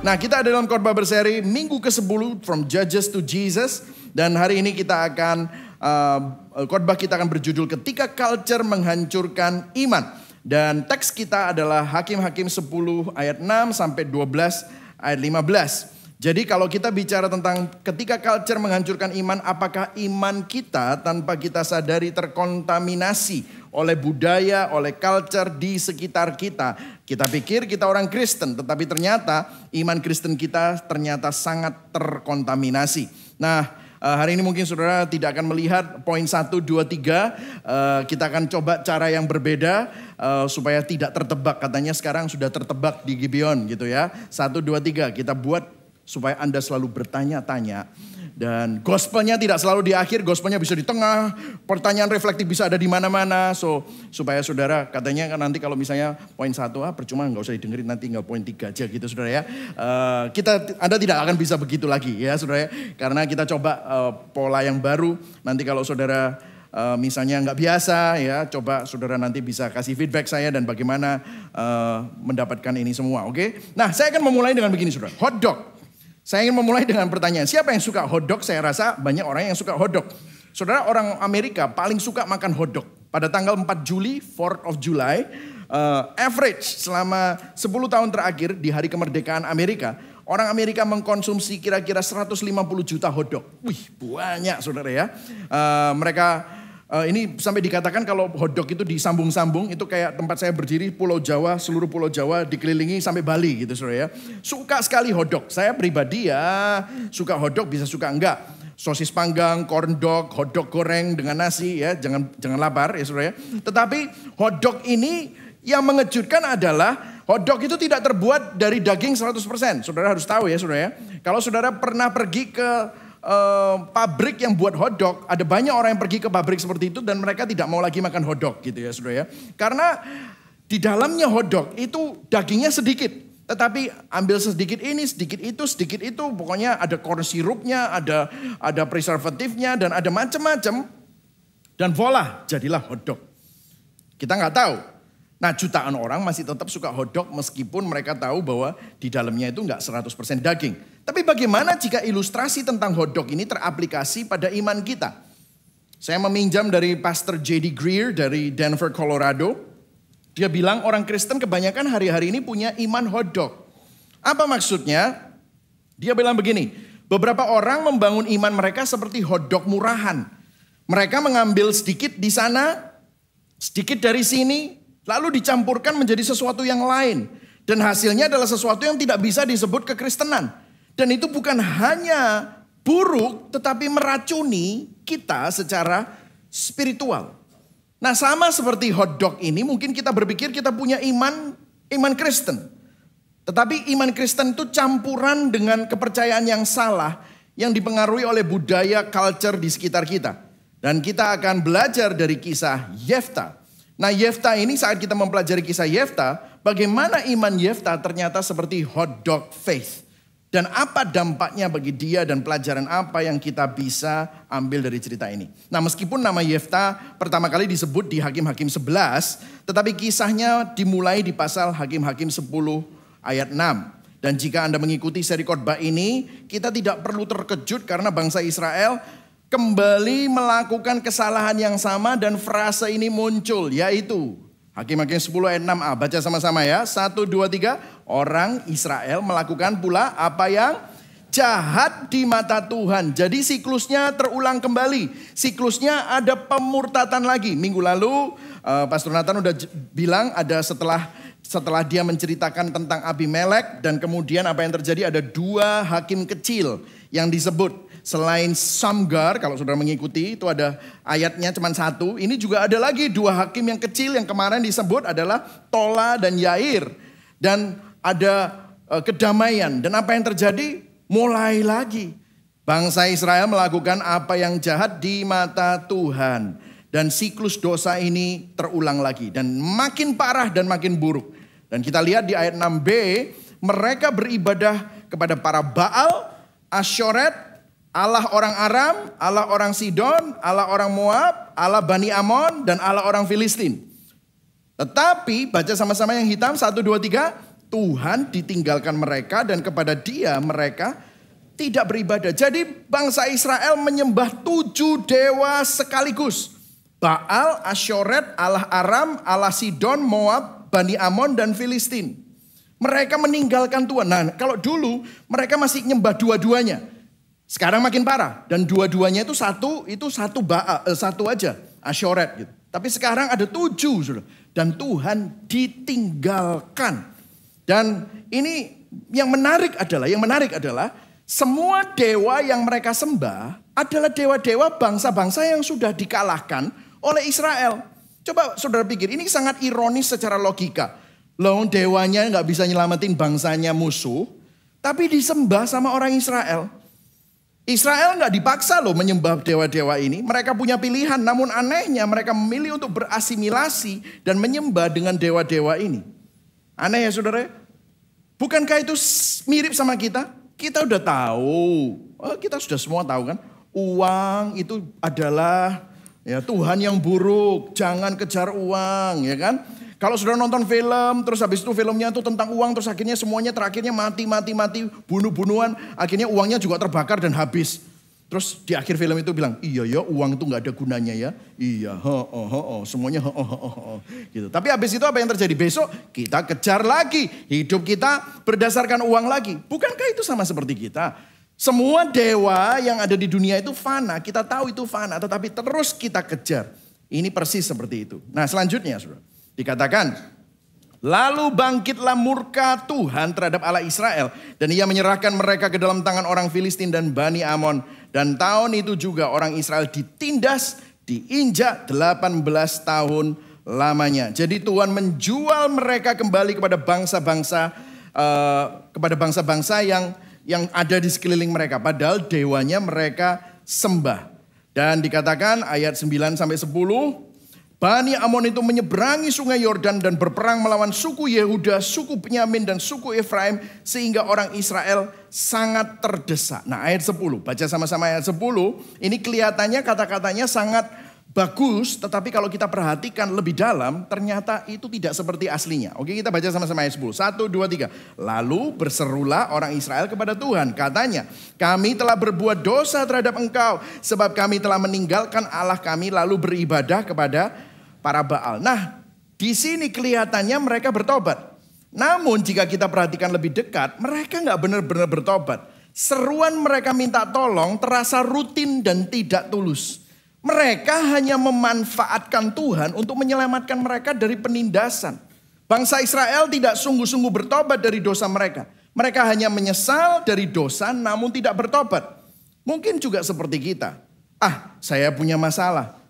Nah, kita ada dalam khotbah berseri minggu ke-10 From Judges to Jesus. Dan hari ini kita akan, khotbah kita akan berjudul Ketika Culture Menghancurkan Iman. Dan teks kita adalah Hakim-Hakim 10 ayat 6 sampai 12 ayat 15. Jadi kalau kita bicara tentang ketika culture menghancurkan iman, apakah iman kita tanpa kita sadari terkontaminasi oleh budaya, oleh culture di sekitar kita. Kita pikir kita orang Kristen, tetapi ternyata iman Kristen kita ternyata sangat terkontaminasi. Nah, hari ini mungkin saudara tidak akan melihat poin 1, 2, 3. Kita akan coba cara yang berbeda supaya tidak tertebak. Katanya sekarang sudah tertebak di Gibeon gitu ya. 1, 2, 3 kita buat supaya Anda selalu bertanya-tanya. Dan gospelnya tidak selalu di akhir, gospelnya bisa di tengah. Pertanyaan reflektif bisa ada di mana-mana. Supaya saudara katanya kan nanti kalau misalnya poin 1, percuma nggak usah didengerin, nanti tinggal poin 3 aja gitu saudara ya. Anda tidak akan bisa begitu lagi ya saudara ya. Karena kita coba pola yang baru. Nanti kalau saudara misalnya nggak biasa ya, coba saudara nanti bisa kasih feedback saya dan bagaimana mendapatkan ini semua, oke? Nah, saya akan memulai dengan begini saudara, hotdog. Saya ingin memulai dengan pertanyaan, siapa yang suka hotdog? Saya rasa banyak orang yang suka hotdog. Saudara, orang Amerika paling suka makan hotdog. Pada tanggal 4 Juli, 4th of July, average selama 10 tahun terakhir di hari kemerdekaan Amerika, orang Amerika mengkonsumsi kira-kira 150 juta hotdog. Wih, banyak saudara ya. Ini sampai dikatakan kalau hotdog itu disambung-sambung, itu kayak tempat saya berdiri, Pulau Jawa, seluruh Pulau Jawa dikelilingi sampai Bali gitu saudara ya. Suka sekali hotdog. Saya pribadi ya suka hotdog, bisa suka enggak. Sosis panggang, corn dog, hotdog goreng dengan nasi ya, jangan lapar ya saudara ya. Tetapi hotdog ini yang mengejutkan adalah hotdog itu tidak terbuat dari daging 100%. Saudara harus tahu ya saudara ya. Kalau saudara pernah pergi ke pabrik yang buat hotdog, ada banyak orang yang pergi ke pabrik seperti itu dan mereka tidak mau lagi makan hotdog gitu ya saudara ya. Karena di dalamnya hotdog itu dagingnya sedikit, tetapi ambil sedikit ini, sedikit itu, pokoknya ada corn sirupnya, ada preservatifnya dan ada macam-macam. Dan voila, jadilah hotdog. Kita nggak tahu. Nah, jutaan orang masih tetap suka hotdog meskipun mereka tahu bahwa di dalamnya itu nggak 100% daging. Tapi bagaimana jika ilustrasi tentang hotdog ini teraplikasi pada iman kita? Saya meminjam dari Pastor J.D. Greer dari Denver, Colorado. Dia bilang orang Kristen kebanyakan hari-hari ini punya iman hotdog. Apa maksudnya? Dia bilang begini, beberapa orang membangun iman mereka seperti hotdog murahan. Mereka mengambil sedikit di sana, sedikit dari sini, lalu dicampurkan menjadi sesuatu yang lain. Dan hasilnya adalah sesuatu yang tidak bisa disebut kekristenan. Dan itu bukan hanya buruk, tetapi meracuni kita secara spiritual. Nah, sama seperti hotdog ini, mungkin kita berpikir kita punya iman Kristen. Tetapi iman Kristen itu campuran dengan kepercayaan yang salah, yang dipengaruhi oleh budaya, culture di sekitar kita. Dan kita akan belajar dari kisah Yefta. Nah, Yefta ini saat kita mempelajari kisah Yefta, bagaimana iman Yefta ternyata seperti hotdog faith. Dan apa dampaknya bagi dia dan pelajaran apa yang kita bisa ambil dari cerita ini. Nah, meskipun nama Yefta pertama kali disebut di Hakim-Hakim 11, tetapi kisahnya dimulai di pasal Hakim-Hakim 10 ayat 6. Dan jika Anda mengikuti seri khotbah ini, kita tidak perlu terkejut karena bangsa Israel kembali melakukan kesalahan yang sama dan frase ini muncul, yaitu Hakim-Hakim 10 ayat 6a, baca sama-sama ya. 1, 2, 3, orang Israel melakukan pula apa yang jahat di mata Tuhan. Jadi siklusnya terulang kembali. Siklusnya ada pemurtatan lagi. Minggu lalu Pastor Nathan udah bilang ada setelah dia menceritakan tentang Abimelek. Dan kemudian apa yang terjadi, ada 2 hakim kecil yang disebut. Selain Samgar, kalau saudara mengikuti itu ada ayatnya cuma 1. Ini juga ada lagi 2 hakim yang kecil yang kemarin disebut adalah Tola dan Yair. Dan ada kedamaian. Dan apa yang terjadi? Mulai lagi. Bangsa Israel melakukan apa yang jahat di mata Tuhan. Dan siklus dosa ini terulang lagi. Dan makin parah dan makin buruk. Dan kita lihat di ayat 6b. Mereka beribadah kepada para Baal, Asyoret, Allah orang Aram, Allah orang Sidon, Allah orang Moab, Allah Bani Amon, dan Allah orang Filistin. Tetapi, baca sama-sama yang hitam, 1, 2, 3, Tuhan ditinggalkan mereka dan kepada Dia mereka tidak beribadah. Jadi bangsa Israel menyembah 7 dewa sekaligus. Baal, Asyoret, Allah Aram, Allah Sidon, Moab, Bani Amon, dan Filistin. Mereka meninggalkan Tuhan. Nah, kalau dulu mereka masih nyembah dua-duanya. Sekarang makin parah. Dan dua-duanya itu satu Baal, satu aja, Asyoret gitu. Tapi sekarang ada 7 sudah. Dan Tuhan ditinggalkan. Dan ini yang menarik adalah semua dewa yang mereka sembah adalah dewa-dewa bangsa-bangsa yang sudah dikalahkan oleh Israel. Coba saudara pikir, ini sangat ironis secara logika. Loh, dewanya nggak bisa nyelamatin bangsanya musuh, tapi disembah sama orang Israel. Israel nggak dipaksa loh menyembah dewa-dewa ini. Mereka punya pilihan, namun anehnya mereka memilih untuk berasimilasi dan menyembah dengan dewa-dewa ini. Aneh ya saudara? Bukankah itu mirip sama kita? Kita udah tahu, kita sudah semua tahu kan. Uang itu adalah ya Tuhan yang buruk, jangan kejar uang ya kan. Kalau sudah nonton film, terus habis itu filmnya itu tentang uang, terus akhirnya semuanya terakhirnya mati, bunuh-bunuhan. Akhirnya uangnya juga terbakar dan habis. Terus di akhir film itu bilang, iya ya uang itu gak ada gunanya ya. Iya, semuanya gitu. Tapi habis itu apa yang terjadi? Besok kita kejar lagi. Hidup kita berdasarkan uang lagi. Bukankah itu sama seperti kita? Semua dewa yang ada di dunia itu fana. Kita tahu itu fana, tetapi terus kita kejar. Ini persis seperti itu. Nah selanjutnya saudara. Dikatakan, lalu bangkitlah murka Tuhan terhadap Allah Israel. Dan ia menyerahkan mereka ke dalam tangan orang Filistin dan Bani Amon. Dan tahun itu juga orang Israel ditindas, diinjak 18 tahun lamanya. Jadi Tuhan menjual mereka kembali kepada bangsa-bangsa yang ada di sekeliling mereka. Padahal dewanya mereka sembah. Dan dikatakan ayat 9-10. Bani Amon itu menyeberangi sungai Yordan dan berperang melawan suku Yehuda, suku Benyamin dan suku Efraim. Sehingga orang Israel sangat terdesak. Nah ayat 10, baca sama-sama ayat 10. Ini kelihatannya kata-katanya sangat bagus. Tetapi kalau kita perhatikan lebih dalam, ternyata itu tidak seperti aslinya. Oke, kita baca sama-sama ayat 10. 1, 2, 3. Lalu berserulah orang Israel kepada Tuhan. Katanya, kami telah berbuat dosa terhadap engkau. Sebab kami telah meninggalkan Allah kami lalu beribadah kepada para Baal. Nah, di sini kelihatannya mereka bertobat. Namun jika kita perhatikan lebih dekat, mereka nggak benar-benar bertobat. Seruan mereka minta tolong terasa rutin dan tidak tulus. Mereka hanya memanfaatkan Tuhan untuk menyelamatkan mereka dari penindasan. Bangsa Israel tidak sungguh-sungguh bertobat dari dosa mereka. Mereka hanya menyesal dari dosa namun tidak bertobat. Mungkin juga seperti kita. Saya punya masalah.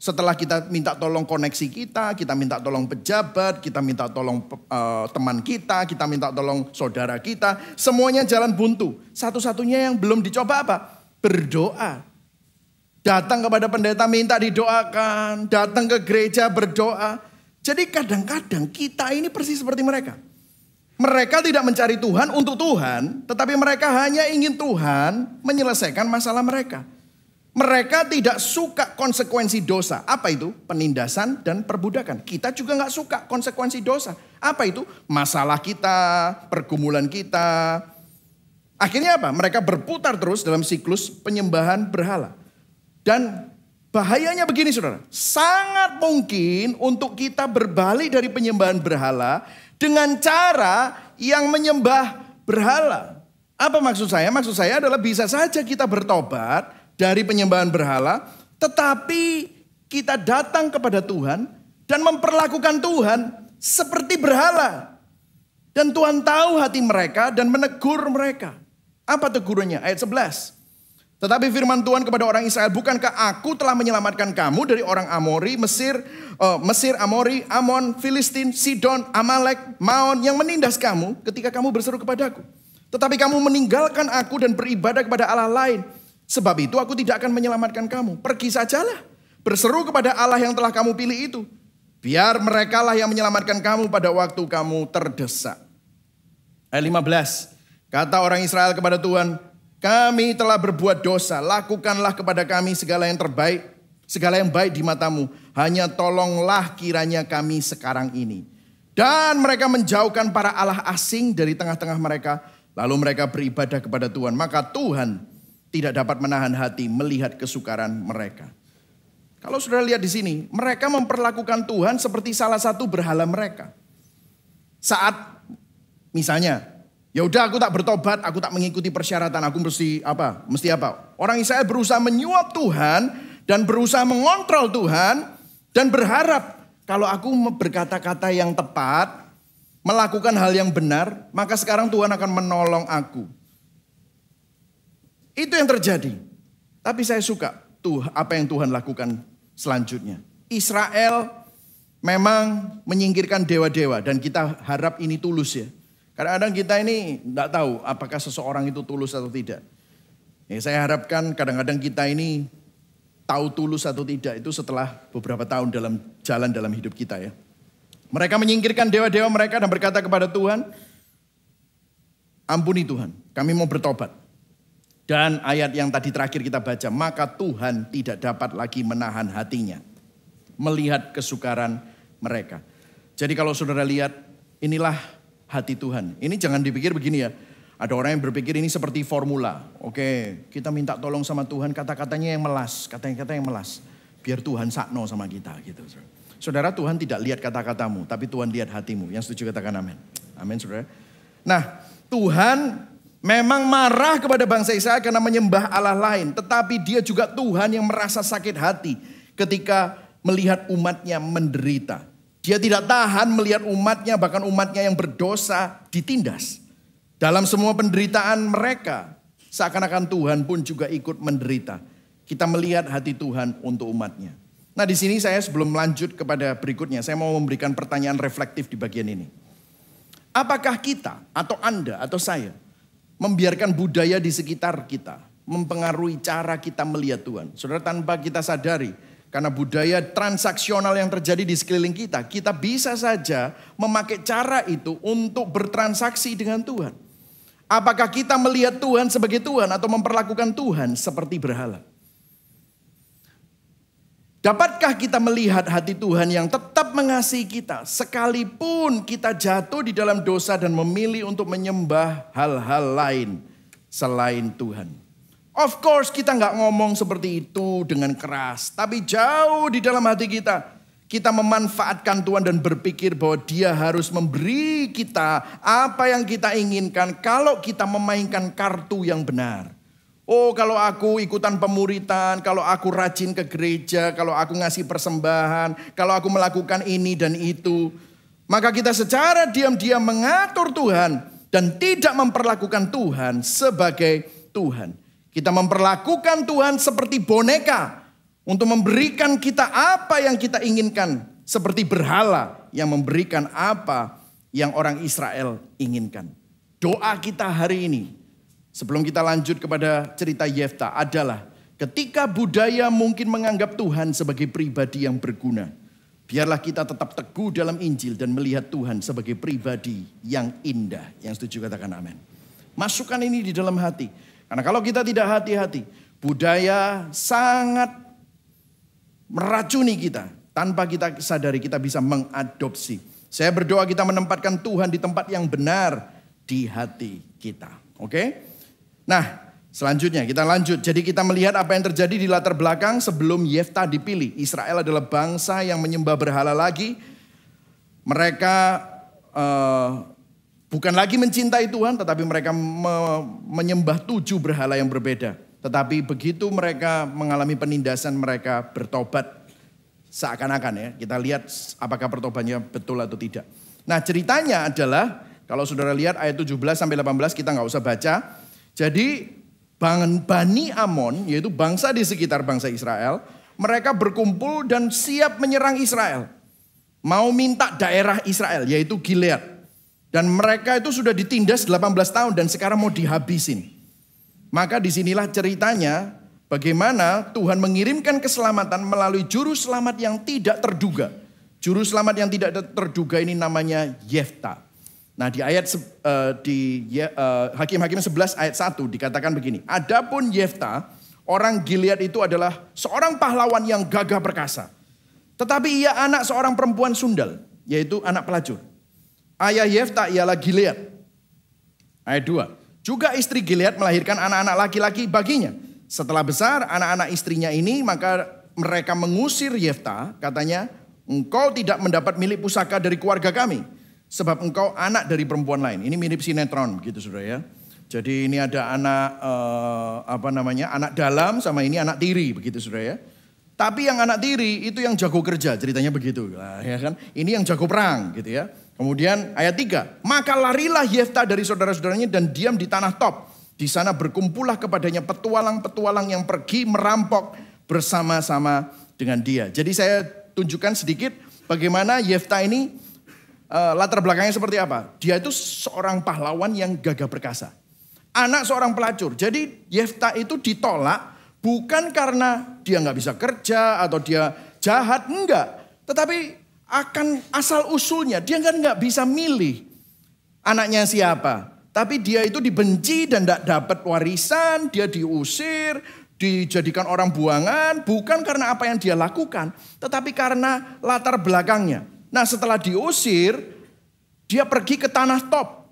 Setelah kita minta tolong koneksi kita minta tolong pejabat, kita minta tolong teman kita minta tolong saudara kita. Semuanya jalan buntu. Satu-satunya yang belum dicoba apa? Berdoa. Datang kepada pendeta minta didoakan. Datang ke gereja berdoa. Jadi kadang-kadang kita ini persis seperti mereka. Mereka tidak mencari Tuhan untuk Tuhan. Tetapi mereka hanya ingin Tuhan menyelesaikan masalah mereka. Mereka tidak suka konsekuensi dosa. Apa itu? Penindasan dan perbudakan. Kita juga gak suka konsekuensi dosa. Apa itu? Masalah kita, pergumulan kita. Akhirnya apa? Mereka berputar terus dalam siklus penyembahan berhala. Dan bahayanya begini saudara. Sangat mungkin untuk kita berbalik dari penyembahan berhala dengan cara yang menyembah berhala. Apa maksud saya? Maksud saya adalah bisa saja kita bertobat dari penyembahan berhala, tetapi kita datang kepada Tuhan dan memperlakukan Tuhan seperti berhala. Dan Tuhan tahu hati mereka dan menegur mereka. Apa tegurannya? Ayat 11. Tetapi firman Tuhan kepada orang Israel, bukankah aku telah menyelamatkan kamu dari orang Amori, Mesir, Amori, Amon, Filistin, Sidon, Amalek, Maon yang menindas kamu ketika kamu berseru kepadaku. Tetapi kamu meninggalkan aku dan beribadah kepada Allah lain. Sebab itu aku tidak akan menyelamatkan kamu. Pergi sajalah. Berseru kepada Allah yang telah kamu pilih itu. Biar merekalah yang menyelamatkan kamu pada waktu kamu terdesak. Ayat 15. Kata orang Israel kepada Tuhan, kami telah berbuat dosa. Lakukanlah kepada kami segala yang terbaik. Segala yang baik di matamu. Hanya tolonglah kiranya kami sekarang ini. Dan mereka menjauhkan para allah asing dari tengah-tengah mereka. Lalu mereka beribadah kepada Tuhan. Maka Tuhan tidak dapat menahan hati melihat kesukaran mereka. Kalau sudah lihat di sini, mereka memperlakukan Tuhan seperti salah satu berhala mereka. Saat misalnya, ya udah aku tak bertobat, aku tak mengikuti persyaratan, aku mesti apa? Mesti apa? Orang Israel berusaha menyuap Tuhan dan berusaha mengontrol Tuhan dan berharap kalau aku berkata-kata yang tepat, melakukan hal yang benar, maka sekarang Tuhan akan menolong aku. Itu yang terjadi. Tapi saya suka apa yang Tuhan lakukan selanjutnya. Israel memang menyingkirkan dewa-dewa dan kita harap ini tulus ya. Kadang-kadang kita ini tidak tahu apakah seseorang itu tulus atau tidak. Ya, saya harapkan kadang-kadang kita ini tahu tulus atau tidak itu setelah beberapa tahun dalam hidup kita ya. Mereka menyingkirkan dewa-dewa mereka dan berkata kepada Tuhan, ampuni Tuhan, kami mau bertobat. Dan ayat yang tadi terakhir kita baca, maka Tuhan tidak dapat lagi menahan hatinya melihat kesukaran mereka. Jadi kalau saudara lihat, inilah hati Tuhan. Ini jangan dipikir begini ya. Ada orang yang berpikir ini seperti formula. Oke, kita minta tolong sama Tuhan, kata-katanya yang melas, kata-kata yang melas. Biar Tuhan sakno sama kita gitu. Saudara, Tuhan tidak lihat kata-katamu, tapi Tuhan lihat hatimu. Yang setuju katakan amin. Amin saudara. Nah, Tuhan memang marah kepada bangsa Israel karena menyembah Allah lain. Tetapi dia juga Tuhan yang merasa sakit hati ketika melihat umatnya menderita. Dia tidak tahan melihat umatnya, bahkan umatnya yang berdosa ditindas. Dalam semua penderitaan mereka, seakan-akan Tuhan pun juga ikut menderita. Kita melihat hati Tuhan untuk umatnya. Nah di sini saya sebelum lanjut kepada berikutnya, saya mau memberikan pertanyaan reflektif di bagian ini. Apakah kita atau Anda atau saya membiarkan budaya di sekitar kita mempengaruhi cara kita melihat Tuhan? Saudara, tanpa kita sadari, karena budaya transaksional yang terjadi di sekeliling kita, kita bisa saja memakai cara itu untuk bertransaksi dengan Tuhan. Apakah kita melihat Tuhan sebagai Tuhan atau memperlakukan Tuhan seperti berhala? Dapatkah kita melihat hati Tuhan yang tetap mengasihi kita sekalipun kita jatuh di dalam dosa dan memilih untuk menyembah hal-hal lain selain Tuhan? Of course kita nggak ngomong seperti itu dengan keras, tapi jauh di dalam hati kita memanfaatkan Tuhan dan berpikir bahwa Dia harus memberi kita apa yang kita inginkan kalau kita memainkan kartu yang benar. Oh, kalau aku ikutan pemuritan, kalau aku rajin ke gereja, kalau aku ngasih persembahan, kalau aku melakukan ini dan itu, maka kita secara diam-diam mengatur Tuhan dan tidak memperlakukan Tuhan sebagai Tuhan. Kita memperlakukan Tuhan seperti boneka untuk memberikan kita apa yang kita inginkan, seperti berhala yang memberikan apa yang orang Israel inginkan. Doa kita hari ini, sebelum kita lanjut kepada cerita Yefta, adalah ketika budaya mungkin menganggap Tuhan sebagai pribadi yang berguna, biarlah kita tetap teguh dalam Injil dan melihat Tuhan sebagai pribadi yang indah. Yang setuju katakan amin. Masukkan ini di dalam hati. Karena kalau kita tidak hati-hati, budaya sangat meracuni kita. Tanpa kita sadari kita bisa mengadopsi. Saya berdoa kita menempatkan Tuhan di tempat yang benar di hati kita. Oke? Nah, selanjutnya kita lanjut. Jadi kita melihat apa yang terjadi di latar belakang sebelum Yefta dipilih. Israel adalah bangsa yang menyembah berhala lagi. Mereka bukan lagi mencintai Tuhan, tetapi mereka menyembah 7 berhala yang berbeda. Tetapi begitu mereka mengalami penindasan, mereka bertobat seakan-akan ya. Kita lihat apakah pertobatnya betul atau tidak. Nah ceritanya adalah, kalau saudara lihat ayat 17 sampai 18 kita nggak usah baca. Jadi Bani Amon, yaitu bangsa di sekitar bangsa Israel, mereka berkumpul dan siap menyerang Israel. Mau minta daerah Israel, yaitu Gilead. Dan mereka itu sudah ditindas 18 tahun dan sekarang mau dihabisin. Maka disinilah ceritanya bagaimana Tuhan mengirimkan keselamatan melalui juru selamat yang tidak terduga. Juru selamat yang tidak terduga ini namanya Yefta. Nah di ayat Hakim-Hakim 11 ayat 1 dikatakan begini. Adapun Yefta, orang Gilead itu adalah seorang pahlawan yang gagah perkasa. Tetapi ia anak seorang perempuan sundal, yaitu anak pelacur. Ayah Yefta ialah Gilead. Ayat 2. Juga istri Gilead melahirkan anak-anak laki-laki baginya. Setelah besar anak-anak istrinya ini, maka mereka mengusir Yefta. Katanya, engkau tidak mendapat milik pusaka dari keluarga kami. Sebab engkau anak dari perempuan lain. Ini mirip sinetron gitu saudara ya. Jadi ini ada anak anak dalam sama ini anak tiri begitu saudara ya. Tapi yang anak tiri itu yang jago kerja, ceritanya begitu. Nah, ya kan? Ini yang jago perang gitu ya. Kemudian ayat 3, maka larilah Yefta dari saudara-saudaranya dan diam di tanah Top. Di sana berkumpullah kepadanya petualang-petualang yang pergi merampok bersama-sama dengan dia. Jadi saya tunjukkan sedikit bagaimana Yefta ini latar belakangnya seperti apa. Dia itu seorang pahlawan yang gagah perkasa. Anak seorang pelacur. Jadi Yefta itu ditolak bukan karena dia nggak bisa kerja atau dia jahat, enggak. Tetapi akan asal usulnya dia kan nggak bisa milih anaknya siapa. Tapi dia itu dibenci dan tidak dapat warisan, dia diusir, dijadikan orang buangan. Bukan karena apa yang dia lakukan, tetapi karena latar belakangnya. Nah setelah diusir, dia pergi ke tanah Top.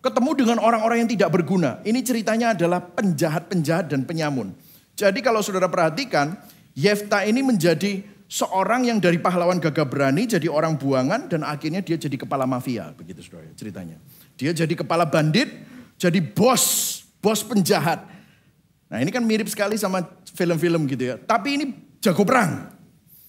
Ketemu dengan orang-orang yang tidak berguna. Ini ceritanya adalah penjahat-penjahat dan penyamun. Jadi kalau saudara perhatikan, Yefta ini menjadi seorang yang dari pahlawan gagah berani jadi orang buangan dan akhirnya dia jadi kepala mafia. Begitu saudara ceritanya. Dia jadi kepala bandit, jadi bos penjahat. Nah ini kan mirip sekali sama film-film gitu ya. Tapi ini jago perang.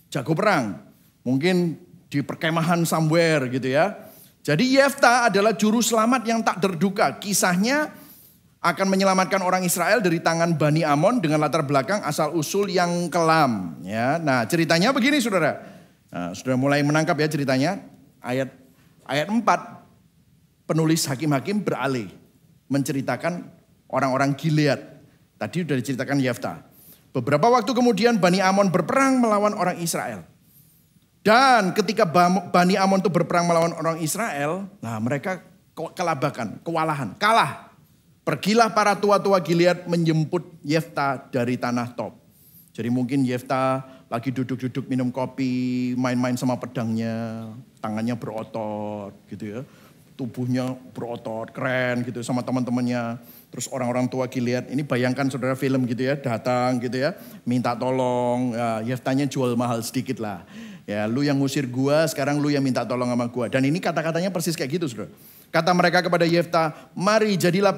Jago perang. Mungkin di perkemahan somewhere gitu ya. Jadi Yefta adalah juru selamat yang tak terduga. Kisahnya akan menyelamatkan orang Israel dari tangan Bani Amon dengan latar belakang asal usul yang kelam. Ya, nah ceritanya begini saudara. Nah, sudah mulai menangkap ya ceritanya. Ayat 4 penulis Hakim-Hakim beralih menceritakan orang-orang Gilead. Tadi sudah diceritakan Yefta. Beberapa waktu kemudian Bani Amon berperang melawan orang Israel. Dan ketika Bani Amon itu berperang melawan orang Israel, nah mereka kewalahan, kalah. Pergilah para tua-tua Gilead menjemput Yefta dari tanah Top. Jadi mungkin Yefta lagi duduk-duduk minum kopi, main-main sama pedangnya, tangannya berotot gitu ya. Tubuhnya berotot, keren gitu sama teman-temannya. Terus orang-orang tua Gilead, ini bayangkan saudara film gitu ya, datang gitu ya, minta tolong, ya, Yeftanya jual mahal sedikit lah. Ya, lu yang ngusir gua, sekarang lu yang minta tolong sama gua. Dan ini kata-katanya persis kayak gitu, saudara. Kata mereka kepada Yefta, mari jadilah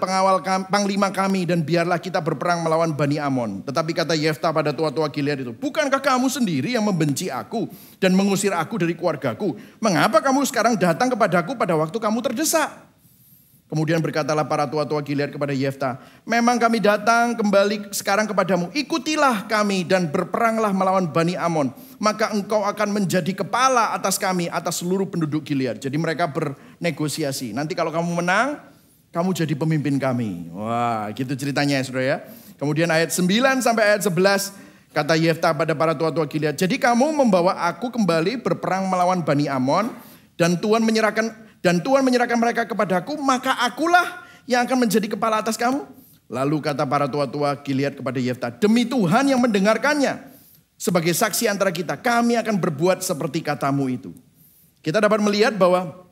panglima kami dan biarlah kita berperang melawan Bani Amon. Tetapi kata Yefta pada tua-tua Gilead itu, bukankah kamu sendiri yang membenci aku dan mengusir aku dari keluargaku? Mengapa kamu sekarang datang kepadaku pada waktu kamu terdesak? Kemudian berkatalah para tua-tua Gilead kepada Yefta, memang kami datang kembali sekarang kepadamu, ikutilah kami dan berperanglah melawan Bani Amon. Maka engkau akan menjadi kepala atas kami, atas seluruh penduduk Gilead. Jadi mereka bernegosiasi, nanti kalau kamu menang, kamu jadi pemimpin kami. Wah gitu ceritanya ya saudara ya. Kemudian ayat 9 sampai ayat 11, kata Yefta pada para tua-tua Gilead, jadi kamu membawa aku kembali berperang melawan Bani Amon, dan Tuhan menyerahkan mereka kepadaku, maka akulah yang akan menjadi kepala atas kamu. Lalu kata para tua-tua Gilead kepada Yefta, demi Tuhan yang mendengarkannya, sebagai saksi antara kita, kami akan berbuat seperti katamu itu. Kita dapat melihat bahwa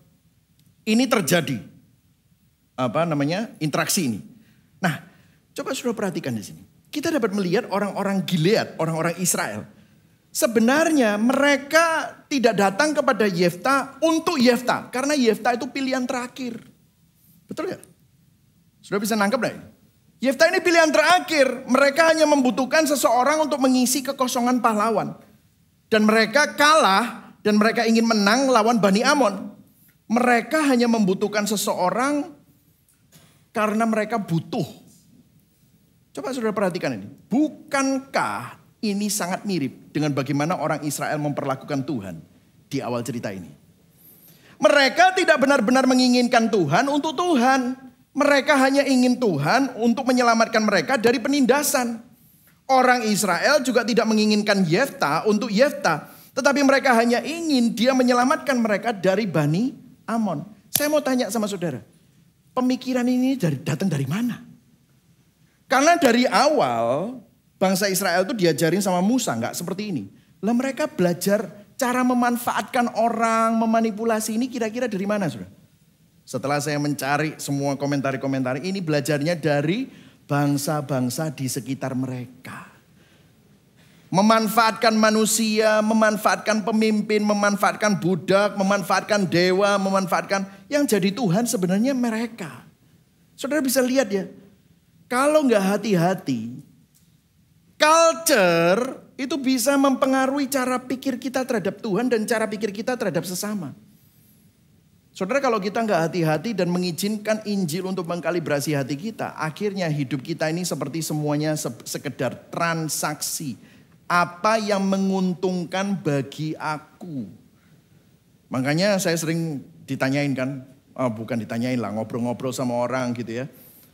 ini terjadi, interaksi ini. Nah, coba sudah perhatikan di sini. Kita dapat melihat orang-orang Gilead, orang-orang Israel. Sebenarnya mereka tidak datang kepada Yefta untuk Yefta. Karena Yefta itu pilihan terakhir. Betul gak? Sudah bisa nangkep gak? Yefta ini pilihan terakhir. Mereka hanya membutuhkan seseorang untuk mengisi kekosongan pahlawan. Dan mereka kalah dan mereka ingin menang lawan Bani Amon. Mereka hanya membutuhkan seseorang karena mereka butuh. Coba saudara perhatikan ini. Bukankah ini sangat mirip dengan bagaimana orang Israel memperlakukan Tuhan di awal cerita ini. Mereka tidak benar-benar menginginkan Tuhan untuk Tuhan. Mereka hanya ingin Tuhan untuk menyelamatkan mereka dari penindasan. Orang Israel juga tidak menginginkan Yefta untuk Yefta. Tetapi mereka hanya ingin dia menyelamatkan mereka dari Bani Amon. Saya mau tanya sama saudara. Pemikiran ini datang dari mana? Karena dari awal bangsa Israel itu diajarin sama Musa, nggak seperti ini. Lah mereka belajar cara memanfaatkan orang, memanipulasi ini kira-kira dari mana, saudara? Setelah saya mencari semua komentar-komentar, ini belajarnya dari bangsa-bangsa di sekitar mereka. Memanfaatkan manusia, memanfaatkan pemimpin, memanfaatkan budak, memanfaatkan dewa, memanfaatkan yang jadi Tuhan sebenarnya mereka. Saudara bisa lihat ya, kalau nggak hati-hati, culture itu bisa mempengaruhi cara pikir kita terhadap Tuhan dan cara pikir kita terhadap sesama. Saudara, kalau kita nggak hati-hati dan mengizinkan Injil untuk mengkalibrasi hati kita, akhirnya hidup kita ini seperti semuanya sekedar transaksi. Apa yang menguntungkan bagi aku. Makanya saya sering ditanyain kan, bukan ditanyain lah, ngobrol-ngobrol sama orang gitu ya.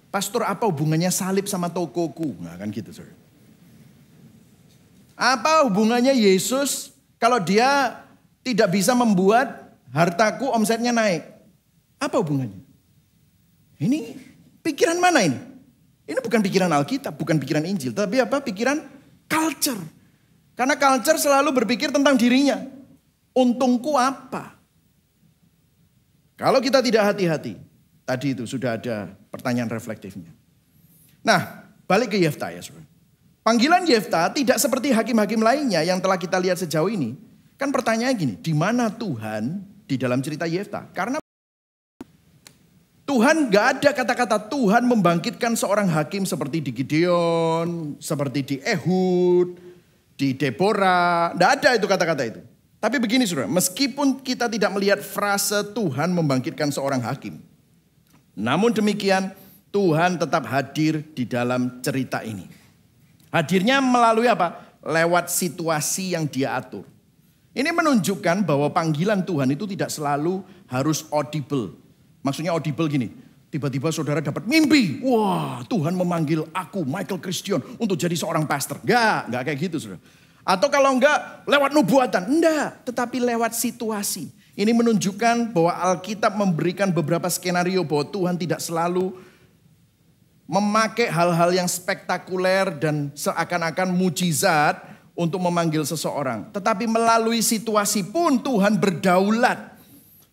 Pastor, apa hubungannya salib sama tokoku? Nah kan gitu, saudara. Apa hubungannya Yesus kalau dia tidak bisa membuat hartaku omsetnya naik? Apa hubungannya? Ini pikiran mana ini? Ini bukan pikiran Alkitab, bukan pikiran Injil. Tapi apa? Pikiran culture. Karena culture selalu berpikir tentang dirinya. Untungku apa? Kalau kita tidak hati-hati, tadi itu sudah ada pertanyaan reflektifnya. Nah, balik ke Yefta ya saudara. Panggilan Yefta tidak seperti hakim-hakim lainnya yang telah kita lihat sejauh ini. Kan pertanyaannya gini, di mana Tuhan di dalam cerita Yefta? Karena Tuhan gak ada kata-kata Tuhan membangkitkan seorang hakim seperti di Gideon, seperti di Ehud, di Deborah, tidak ada itu kata-kata itu. Tapi begini saudara, meskipun kita tidak melihat frase Tuhan membangkitkan seorang hakim. Namun demikian Tuhan tetap hadir di dalam cerita ini. Hadirnya melalui apa? Lewat situasi yang dia atur. Ini menunjukkan bahwa panggilan Tuhan itu tidak selalu harus audible. Maksudnya audible gini, tiba-tiba saudara dapat mimpi. Wah, Tuhan memanggil aku, Michael Christian, untuk jadi seorang pastor. Enggak kayak gitu saudara. Atau kalau enggak, lewat nubuatan. Enggak, tetapi lewat situasi. Ini menunjukkan bahwa Alkitab memberikan beberapa skenario bahwa Tuhan tidak selalu memakai hal-hal yang spektakuler dan seakan-akan mujizat untuk memanggil seseorang. Tetapi melalui situasi pun Tuhan berdaulat.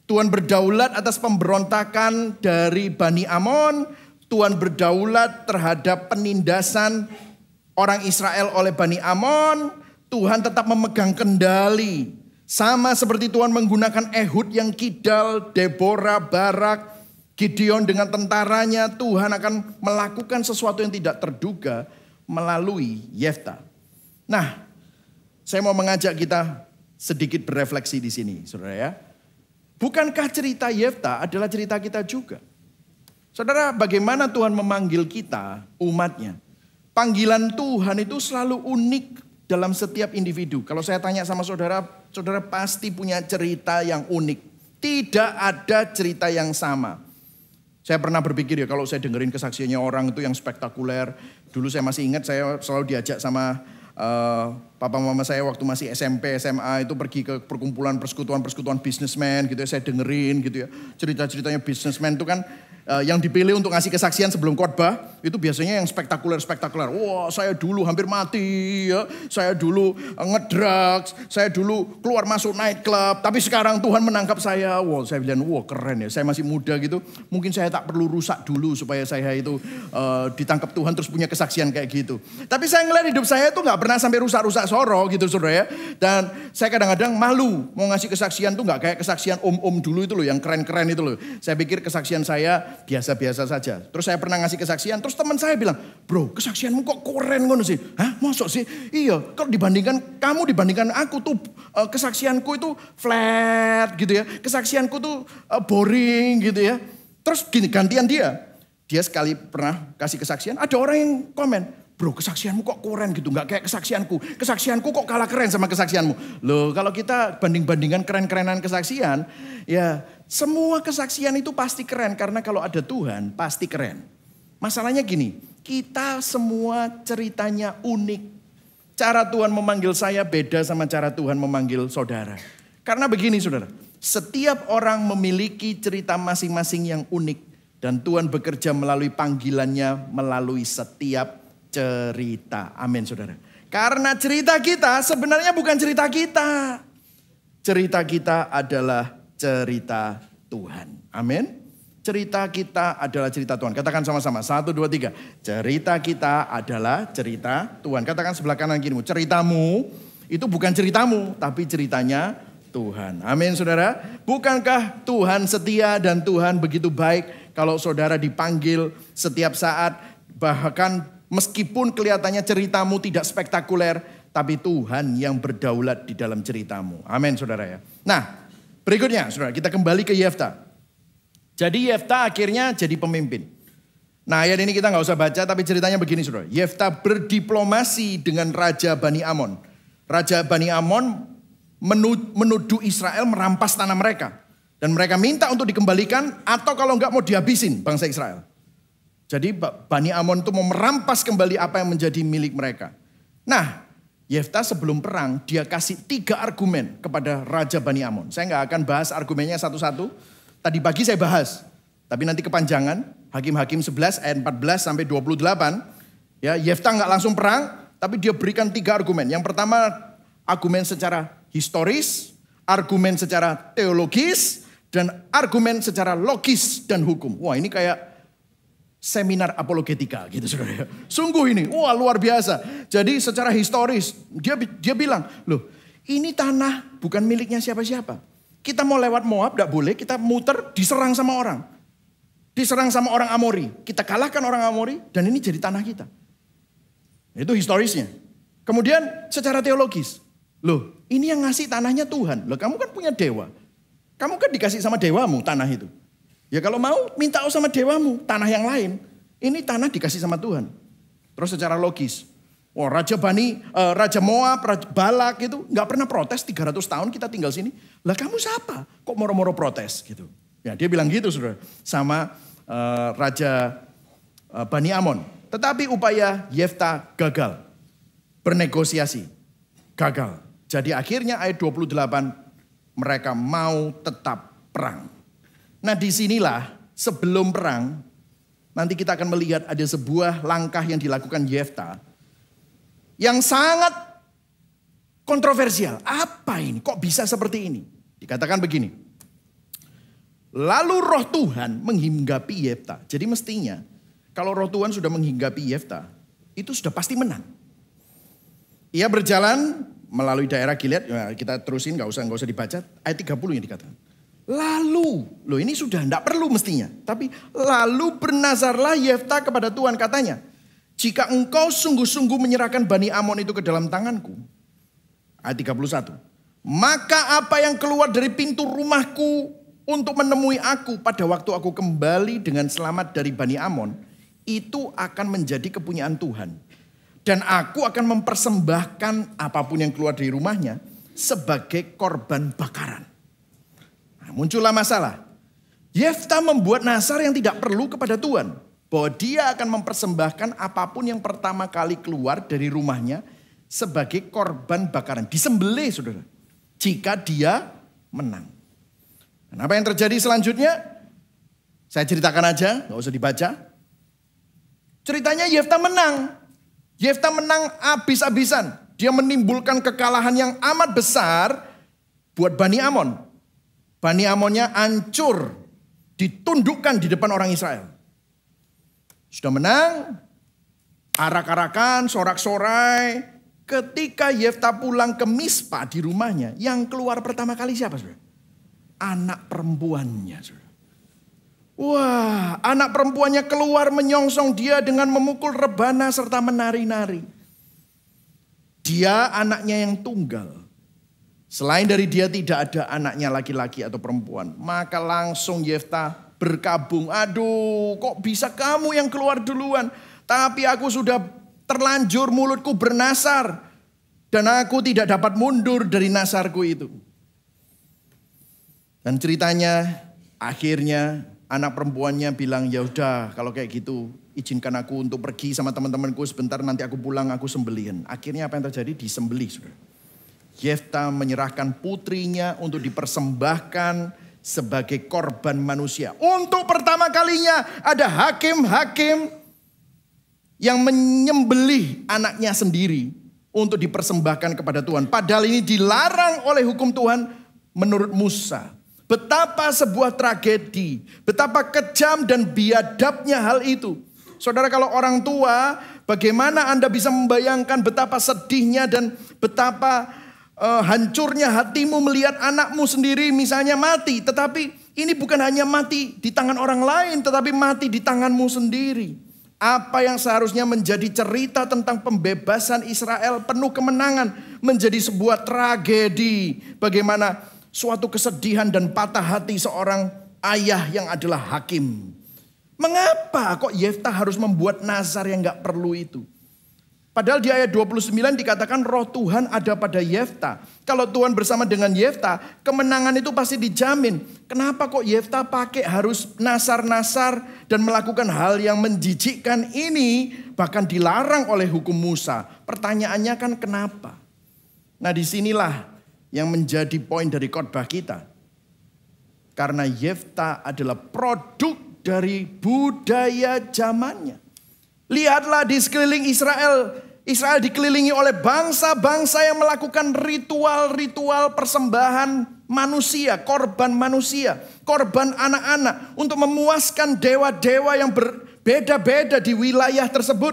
Tuhan berdaulat atas pemberontakan dari Bani Amon. Tuhan berdaulat terhadap penindasan orang Israel oleh Bani Amon. Tuhan tetap memegang kendali. Sama seperti Tuhan menggunakan Ehud yang kidal, Deborah, Barak, Gideon dengan tentaranya. Tuhan akan melakukan sesuatu yang tidak terduga melalui Yefta. Nah, saya mau mengajak kita sedikit berefleksi di sini, saudara ya. Bukankah cerita Yefta adalah cerita kita juga? Saudara, bagaimana Tuhan memanggil kita, umatnya? Panggilan Tuhan itu selalu unik dalam setiap individu. Kalau saya tanya sama saudara, saudara pasti punya cerita yang unik. Tidak ada cerita yang sama. Saya pernah berpikir ya, kalau saya dengerin kesaksiannya orang itu yang spektakuler. Dulu saya masih ingat, saya selalu diajak sama papa mama saya waktu masih SMP, SMA itu pergi ke perkumpulan persekutuan bisnismen gitu ya. Saya dengerin gitu ya. Cerita-ceritanya bisnismen itu kan yang dipilih untuk ngasih kesaksian sebelum khotbah itu biasanya yang spektakuler. Wah, saya dulu hampir mati ya. Saya dulu ngedrugs, saya dulu keluar masuk night club, tapi sekarang Tuhan menangkap saya. Wah, saya bilang, wah keren ya. Saya masih muda gitu. Mungkin saya tak perlu rusak dulu supaya saya itu ditangkap Tuhan terus punya kesaksian kayak gitu. Tapi saya ngeliat hidup saya itu nggak pernah sampai rusak-rusak soro gitu saudara ya. Dan saya kadang-kadang malu mau ngasih kesaksian tuh nggak kayak kesaksian om-om dulu itu loh, yang keren-keren itu loh. Saya pikir kesaksian saya biasa-biasa saja. Terus saya pernah ngasih kesaksian, terus teman saya bilang, bro kesaksianmu kok keren ngono sih? Hah, masuk sih? Iya, kalau dibandingkan aku tuh kesaksianku itu flat gitu ya. Kesaksianku tuh boring gitu ya. Terus gini, gantian dia sekali pernah kasih kesaksian, ada orang yang komen, bro kesaksianmu kok keren gitu, gak kayak kesaksianku kok kalah keren sama kesaksianmu. Loh kalau kita banding-bandingkan keren-kerenan kesaksian, ya semua kesaksian itu pasti keren karena kalau ada Tuhan pasti keren. Masalahnya gini, kita semua ceritanya unik. Cara Tuhan memanggil saya beda sama cara Tuhan memanggil saudara. Karena begini saudara, setiap orang memiliki cerita masing-masing yang unik. Dan Tuhan bekerja melalui panggilannya melalui setiap cerita. Amin saudara. Karena cerita kita sebenarnya bukan cerita kita. Cerita kita adalah cerita Tuhan. Amin. Cerita kita adalah cerita Tuhan. Katakan sama-sama. 1, 2, 3. Cerita kita adalah cerita Tuhan. Katakan sebelah kanan kirimu. Ceritamu itu bukan ceritamu, tapi ceritanya Tuhan. Amin saudara. Bukankah Tuhan setia dan Tuhan begitu baik kalau saudara dipanggil setiap saat. Bahkan meskipun kelihatannya ceritamu tidak spektakuler, tapi Tuhan yang berdaulat di dalam ceritamu. Amin saudara ya. Nah berikutnya saudara, kita kembali ke Yefta. Jadi Yefta akhirnya jadi pemimpin. Nah ayat ini kita nggak usah baca, tapi ceritanya begini saudara. Yefta berdiplomasi dengan Raja Bani Amon. Raja Bani Amon menuduh Israel merampas tanah mereka. Dan mereka minta untuk dikembalikan atau kalau enggak mau dihabisin bangsa Israel. Jadi Bani Amon itu mau merampas kembali apa yang menjadi milik mereka. Nah Yefta sebelum perang dia kasih 3 argumen kepada Raja Bani Amon. Saya nggak akan bahas argumennya satu-satu. Tadi pagi saya bahas, tapi nanti kepanjangan. Hakim-Hakim 11 ayat 14 sampai 28. Ya, Yefta nggak langsung perang, tapi dia berikan 3 argumen. Yang pertama argumen secara historis, argumen secara teologis, dan argumen secara logis dan hukum. Wah ini kayak seminar apologetika gitu saudara. Sungguh ini, wah luar biasa. Jadi secara historis dia bilang, loh ini tanah bukan miliknya siapa-siapa. Kita mau lewat Moab, tidak boleh. Kita muter, diserang sama orang. Diserang sama orang Amori. Kita kalahkan orang Amori, dan ini jadi tanah kita. Itu historisnya. Kemudian secara teologis. Loh, ini yang ngasih tanahnya Tuhan. Loh, kamu kan punya dewa. Kamu kan dikasih sama dewamu tanah itu. Ya kalau mau, minta sama dewamu tanah yang lain. Ini tanah dikasih sama Tuhan. Terus secara logis. Wah, Raja Moab, Raja Balak itu nggak pernah protes 300 tahun kita tinggal sini. Lah kamu siapa? Kok moro-moro protes gitu? Ya dia bilang gitu saudara sama Raja Bani Amon. Tetapi upaya Yefta gagal, bernegosiasi gagal. Jadi akhirnya ayat 28 mereka mau tetap perang. Nah disinilah sebelum perang nanti kita akan melihat ada sebuah langkah yang dilakukan Yefta. Yang sangat kontroversial. Apa ini? Kok bisa seperti ini? Dikatakan begini. Lalu roh Tuhan menghinggapi Yefta. Jadi mestinya kalau roh Tuhan sudah menghinggapi Yefta, itu sudah pasti menang. Ia berjalan melalui daerah Gilead. Ya, kita terusin gak usah dibaca. Ayat 30 yang dikatakan. Lalu, loh ini sudah tidak perlu mestinya. Tapi lalu bernazarlah Yefta kepada Tuhan katanya. Jika engkau sungguh-sungguh menyerahkan Bani Amon itu ke dalam tanganku. Ayat 31. Maka apa yang keluar dari pintu rumahku untuk menemui aku pada waktu aku kembali dengan selamat dari Bani Amon. Itu akan menjadi kepunyaan Tuhan. Dan aku akan mempersembahkan apapun yang keluar dari rumahnya sebagai korban bakaran. Nah, muncullah masalah. Yefta membuat nazar yang tidak perlu kepada Tuhan. Bahwa dia akan mempersembahkan apapun yang pertama kali keluar dari rumahnya sebagai korban bakaran. Disembelih saudara. Jika dia menang. Dan apa yang terjadi selanjutnya? Saya ceritakan aja, gak usah dibaca. Ceritanya Yefta menang. Yefta menang habis-habisan. Dia menimbulkan kekalahan yang amat besar buat Bani Amon. Bani Amonnya hancur. Ditundukkan di depan orang Israel. Sudah menang, arak-arakan, sorak-sorai. Ketika Yefta pulang ke Mispa di rumahnya, yang keluar pertama kali siapa saudara? Anak perempuannya saudara. Wah, anak perempuannya keluar menyongsong dia dengan memukul rebana serta menari-nari. Dia anaknya yang tunggal. Selain dari dia tidak ada anaknya laki-laki atau perempuan. Maka langsung Yefta berkabung, aduh kok bisa kamu yang keluar duluan. Tapi aku sudah terlanjur mulutku bernasar. Dan aku tidak dapat mundur dari nasarku itu. Dan ceritanya akhirnya anak perempuannya bilang, ya udah kalau kayak gitu izinkan aku untuk pergi sama teman-temanku sebentar, nanti aku pulang aku sembelihan. Akhirnya apa yang terjadi? Disembelih saudara. Yefta menyerahkan putrinya untuk dipersembahkan sebagai korban manusia. Untuk pertama kalinya ada hakim-hakim yang menyembelih anaknya sendiri untuk dipersembahkan kepada Tuhan. Padahal ini dilarang oleh hukum Tuhan menurut Musa. Betapa sebuah tragedi, betapa kejam dan biadabnya hal itu. Saudara, kalau orang tua, bagaimana Anda bisa membayangkan betapa sedihnya dan betapa hancurnya hatimu melihat anakmu sendiri misalnya mati. Tetapi ini bukan hanya mati di tangan orang lain, tetapi mati di tanganmu sendiri. Apa yang seharusnya menjadi cerita tentang pembebasan Israel penuh kemenangan menjadi sebuah tragedi. Bagaimana suatu kesedihan dan patah hati seorang ayah yang adalah hakim. Mengapa kok Yefta harus membuat nazar yang gak perlu itu? Padahal di ayat 29 dikatakan roh Tuhan ada pada Yefta. Kalau Tuhan bersama dengan Yefta, kemenangan itu pasti dijamin. Kenapa kok Yefta pakai harus nasar-nasar dan melakukan hal yang menjijikkan ini, bahkan dilarang oleh hukum Musa? Pertanyaannya kan kenapa? Nah, disinilah yang menjadi poin dari khotbah kita. Karena Yefta adalah produk dari budaya zamannya. Lihatlah di sekeliling Israel. Israel dikelilingi oleh bangsa-bangsa yang melakukan ritual-ritual persembahan manusia, korban anak-anak untuk memuaskan dewa-dewa yang berbeda-beda di wilayah tersebut.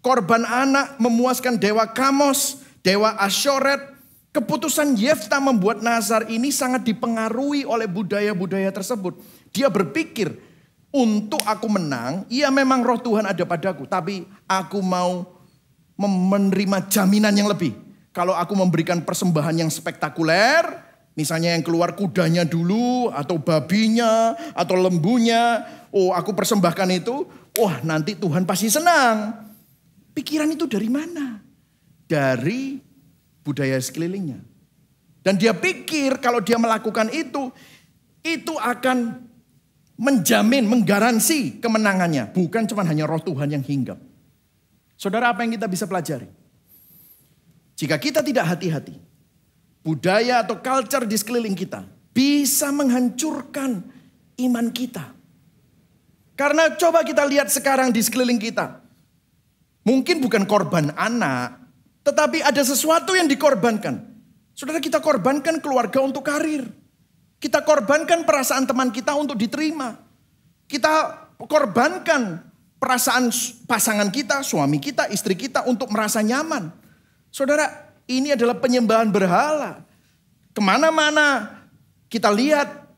Korban anak memuaskan dewa Kamos, dewa Ashoret. Keputusan Yefta membuat nazar ini sangat dipengaruhi oleh budaya-budaya tersebut. Dia berpikir, untuk aku menang, iya memang roh Tuhan ada padaku. Tapi aku mau menerima jaminan yang lebih. Kalau aku memberikan persembahan yang spektakuler, misalnya yang keluar kudanya dulu, atau babinya, atau lembunya. Oh, aku persembahkan itu, wah nanti Tuhan pasti senang. Pikiran itu dari mana? Dari budaya sekelilingnya. Dan dia pikir kalau dia melakukan itu akan menjamin, menggaransi kemenangannya. Bukan cuma hanya roh Tuhan yang hinggap. Saudara, apa yang kita bisa pelajari? Jika kita tidak hati-hati, budaya atau culture di sekeliling kita bisa menghancurkan iman kita. Karena coba kita lihat sekarang di sekeliling kita. Mungkin bukan korban anak, tetapi ada sesuatu yang dikorbankan. Saudara, kita korbankan keluarga untuk karir. Kita korbankan perasaan teman kita untuk diterima. Kita korbankan perasaan pasangan kita, suami kita, istri kita untuk merasa nyaman. Saudara, ini adalah penyembahan berhala. Kemana-mana kita lihat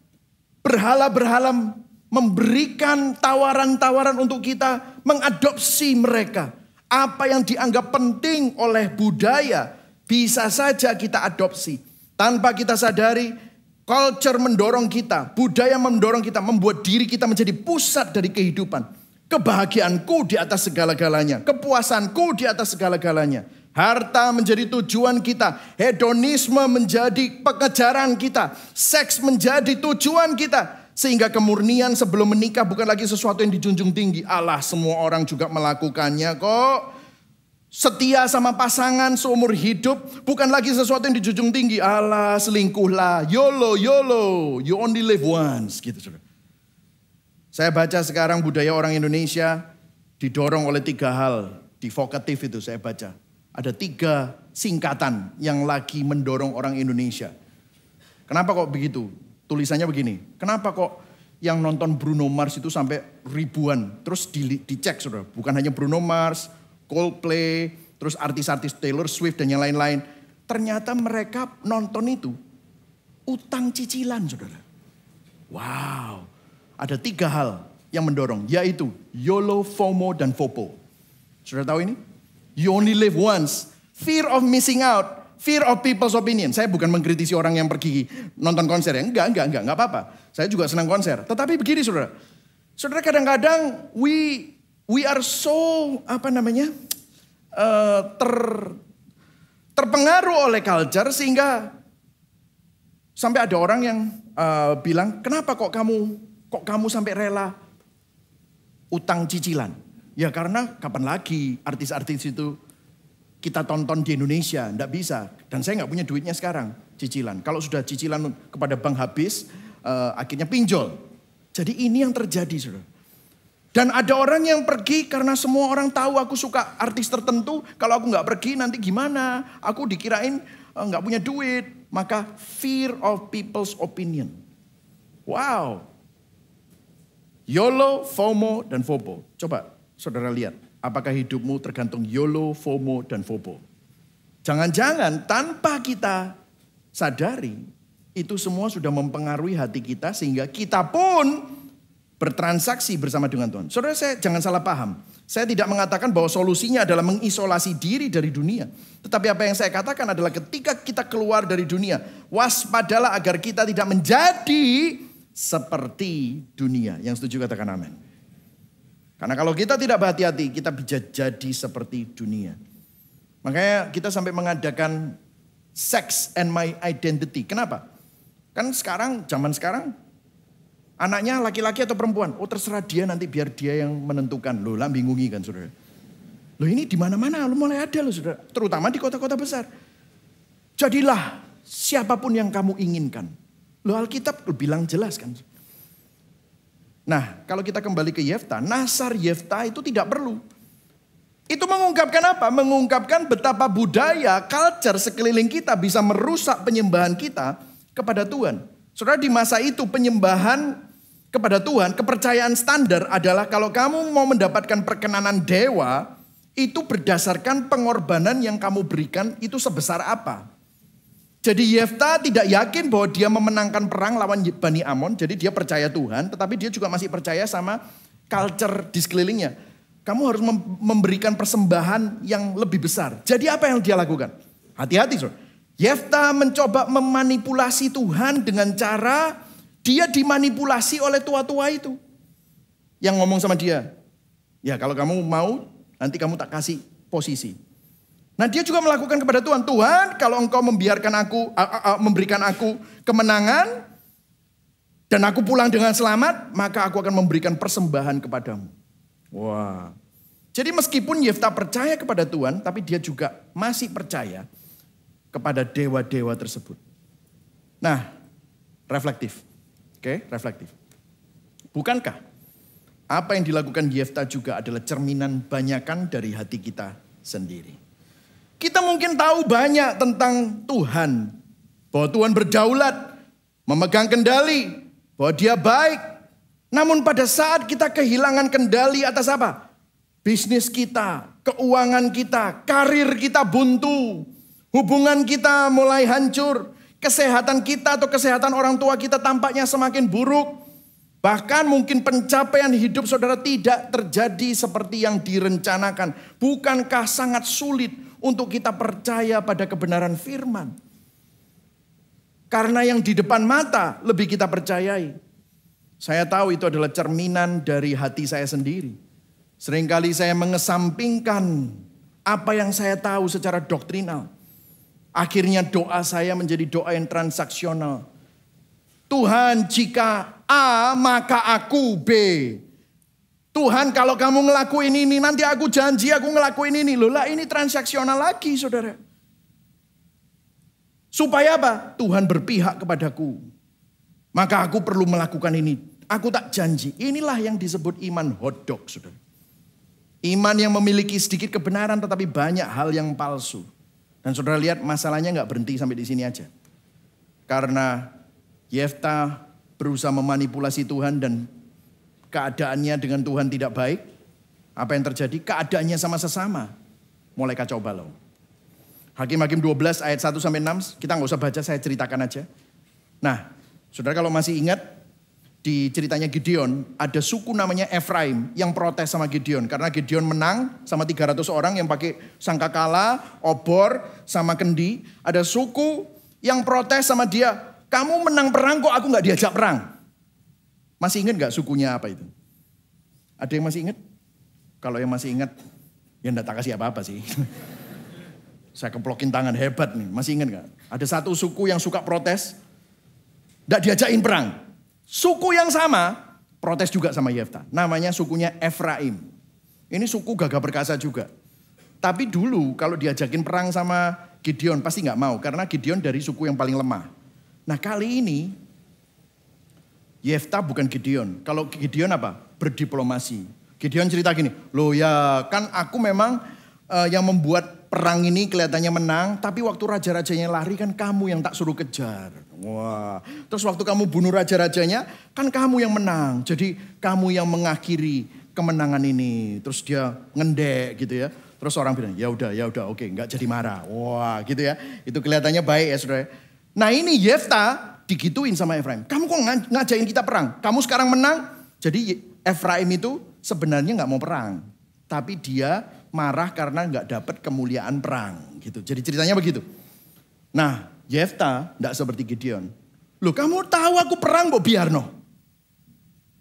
berhala-berhala memberikan tawaran-tawaran untuk kita mengadopsi mereka. Apa yang dianggap penting oleh budaya bisa saja kita adopsi. Tanpa kita sadari, culture mendorong kita, budaya mendorong kita, membuat diri kita menjadi pusat dari kehidupan. Kebahagiaanku di atas segala-galanya, kepuasanku di atas segala-galanya. Harta menjadi tujuan kita, hedonisme menjadi pengejaran kita, seks menjadi tujuan kita. Sehingga kemurnian sebelum menikah bukan lagi sesuatu yang dijunjung tinggi. Allah, semua orang juga melakukannya kok. Setia sama pasangan seumur hidup bukan lagi sesuatu yang dijunjung tinggi. Allah, selingkuhlah, YOLO, you only live once. Gitu, saudara. Saya baca sekarang budaya orang Indonesia didorong oleh 3 hal. Di vokatif itu saya baca. Ada 3 singkatan yang lagi mendorong orang Indonesia. Kenapa kok begitu? Tulisannya begini. Kenapa kok yang nonton Bruno Mars itu sampai ribuan? Terus dicek, saudara. Bukan hanya Bruno Mars, Coldplay, terus artis-artis Taylor Swift dan yang lain-lain. Ternyata mereka nonton itu utang cicilan, saudara. Wow. Ada 3 hal yang mendorong, yaitu YOLO, FOMO, dan FOPO. Sudah tahu ini? You only live once. Fear of missing out. Fear of people's opinion. Saya bukan mengkritisi orang yang pergi nonton konser ya. Enggak apa-apa. Saya juga senang konser. Tetapi begini, saudara. Saudara, kadang-kadang we are so, terpengaruh oleh culture sehingga sampai ada orang yang bilang, kenapa kok kamu sampai rela utang cicilan? Ya karena kapan lagi artis-artis itu kita tonton di Indonesia, enggak bisa. Dan saya enggak punya duitnya sekarang, cicilan. Kalau sudah cicilan kepada bank habis, akhirnya pinjol. Jadi ini yang terjadi, saudara. Dan ada orang yang pergi karena semua orang tahu aku suka artis tertentu. Kalau aku enggak pergi nanti gimana? Aku dikirain enggak punya duit. Maka fear of people's opinion. Wow. YOLO, FOMO, dan FOBO. Coba saudara lihat, apakah hidupmu tergantung YOLO, FOMO, dan FOBO. Jangan-jangan tanpa kita sadari, itu semua sudah mempengaruhi hati kita sehingga kita pun bertransaksi bersama dengan Tuhan. Saudara, saya jangan salah paham. Saya tidak mengatakan bahwa solusinya adalah mengisolasi diri dari dunia. Tetapi apa yang saya katakan adalah ketika kita keluar dari dunia, waspadalah agar kita tidak menjadi seperti dunia. Yang setuju katakan amin. Karena kalau kita tidak berhati-hati, kita bisa jadi seperti dunia. Makanya kita sampai mengadakan Sex and My Identity. Kenapa? Kan sekarang, zaman sekarang, anaknya laki-laki atau perempuan? Oh terserah dia, nanti biar dia yang menentukan. Loh lah bingungi kan saudara. Loh ini di mana-mana, lo mulai ada loh saudara. Terutama di kota-kota besar. Jadilah siapapun yang kamu inginkan. Loh Alkitab bilang jelas kan. Nah kalau kita kembali ke Yefta, Nasar Yefta itu tidak perlu. Itu mengungkapkan apa? Mengungkapkan betapa budaya, culture sekeliling kita bisa merusak penyembahan kita kepada Tuhan. Saudara, di masa itu penyembahan kepada Tuhan, kepercayaan standar adalah kalau kamu mau mendapatkan perkenanan dewa, itu berdasarkan pengorbanan yang kamu berikan itu sebesar apa. Jadi Yefta tidak yakin bahwa dia memenangkan perang lawan Bani Amon, jadi dia percaya Tuhan, tetapi dia juga masih percaya sama culture di sekelilingnya. Kamu harus memberikan persembahan yang lebih besar. Jadi apa yang dia lakukan? Hati-hati saudara. Yefta mencoba memanipulasi Tuhan dengan cara dia dimanipulasi oleh tua-tua itu. Yang ngomong sama dia, ya kalau kamu mau nanti kamu tak kasih posisi. Nah dia juga melakukan kepada Tuhan. Tuhan kalau engkau membiarkan aku, memberikan aku kemenangan dan aku pulang dengan selamat, maka aku akan memberikan persembahan kepadamu. Wah, jadi meskipun Yefta percaya kepada Tuhan, tapi dia juga masih percaya kepada dewa-dewa tersebut. Nah, reflektif. Oke, reflektif. Bukankah apa yang dilakukan Yefta juga adalah cerminan banyakan dari hati kita sendiri? Kita mungkin tahu banyak tentang Tuhan. Bahwa Tuhan berdaulat, memegang kendali, bahwa dia baik. Namun pada saat kita kehilangan kendali atas apa? Bisnis kita, keuangan kita, karir kita buntu. Hubungan kita mulai hancur. Kesehatan kita atau kesehatan orang tua kita tampaknya semakin buruk. Bahkan mungkin pencapaian hidup saudara tidak terjadi seperti yang direncanakan. Bukankah sangat sulit untuk kita percaya pada kebenaran firman? Karena yang di depan mata lebih kita percayai. Saya tahu itu adalah cerminan dari hati saya sendiri. Seringkali saya mengesampingkan apa yang saya tahu secara doktrinal. Akhirnya doa saya menjadi doa yang transaksional. Tuhan jika A maka aku B. Tuhan kalau kamu ngelakuin ini nanti aku janji aku ngelakuin ini. Loh lah ini transaksional lagi saudara. Supaya apa? Tuhan berpihak kepadaku. Maka aku perlu melakukan ini. Aku tak janji. Inilah yang disebut iman hotdog, saudara. Iman yang memiliki sedikit kebenaran tetapi banyak hal yang palsu. Dan saudara lihat masalahnya gak berhenti sampai di sini aja. Karena Yefta berusaha memanipulasi Tuhan dan keadaannya dengan Tuhan tidak baik. Apa yang terjadi? Keadaannya sama sesama. Mulai kacau balau. Hakim-Hakim 12 ayat 1-6. Kita gak usah baca, saya ceritakan aja. Nah, saudara kalau masih ingat. Di ceritanya Gideon, ada suku namanya Efraim yang protes sama Gideon. Karena Gideon menang sama 300 orang yang pakai sangkakala, obor, sama kendi. Ada suku yang protes sama dia, kamu menang perang kok aku gak diajak perang. Masih ingat gak sukunya apa itu? Ada yang masih ingat? Kalau yang masih ingat, ya enggak tak kasih apa-apa sih. Saya keplokin tangan hebat nih, masih ingat gak? Ada satu suku yang suka protes, gak diajakin perang. Suku yang sama, protes juga sama Yefta. Namanya sukunya Efraim. Ini suku gagah perkasa juga. Tapi dulu kalau diajakin perang sama Gideon pasti gak mau. Karena Gideon dari suku yang paling lemah. Nah kali ini Yefta bukan Gideon. Kalau Gideon apa? Berdiplomasi. Gideon cerita gini, loh ya kan aku memang yang membuat perang ini kelihatannya menang, tapi waktu raja-rajanya lari kan kamu yang tak suruh kejar. Wah, terus waktu kamu bunuh raja-rajanya, kan kamu yang menang. Jadi kamu yang mengakhiri kemenangan ini. Terus dia ngendek gitu ya. Terus orang bilang, ya udah, oke, nggak jadi marah. Wah, gitu ya. Itu kelihatannya baik ya saudara. Nah ini Yefta digituin sama Efraim. Kamu kok ngajain kita perang? Kamu sekarang menang. Jadi Efraim itu sebenarnya nggak mau perang. Tapi dia marah karena nggak dapat kemuliaan perang gitu. Jadi ceritanya begitu. Nah, Yefta nggak seperti Gideon. Loh, kamu tahu aku perang kok biarno.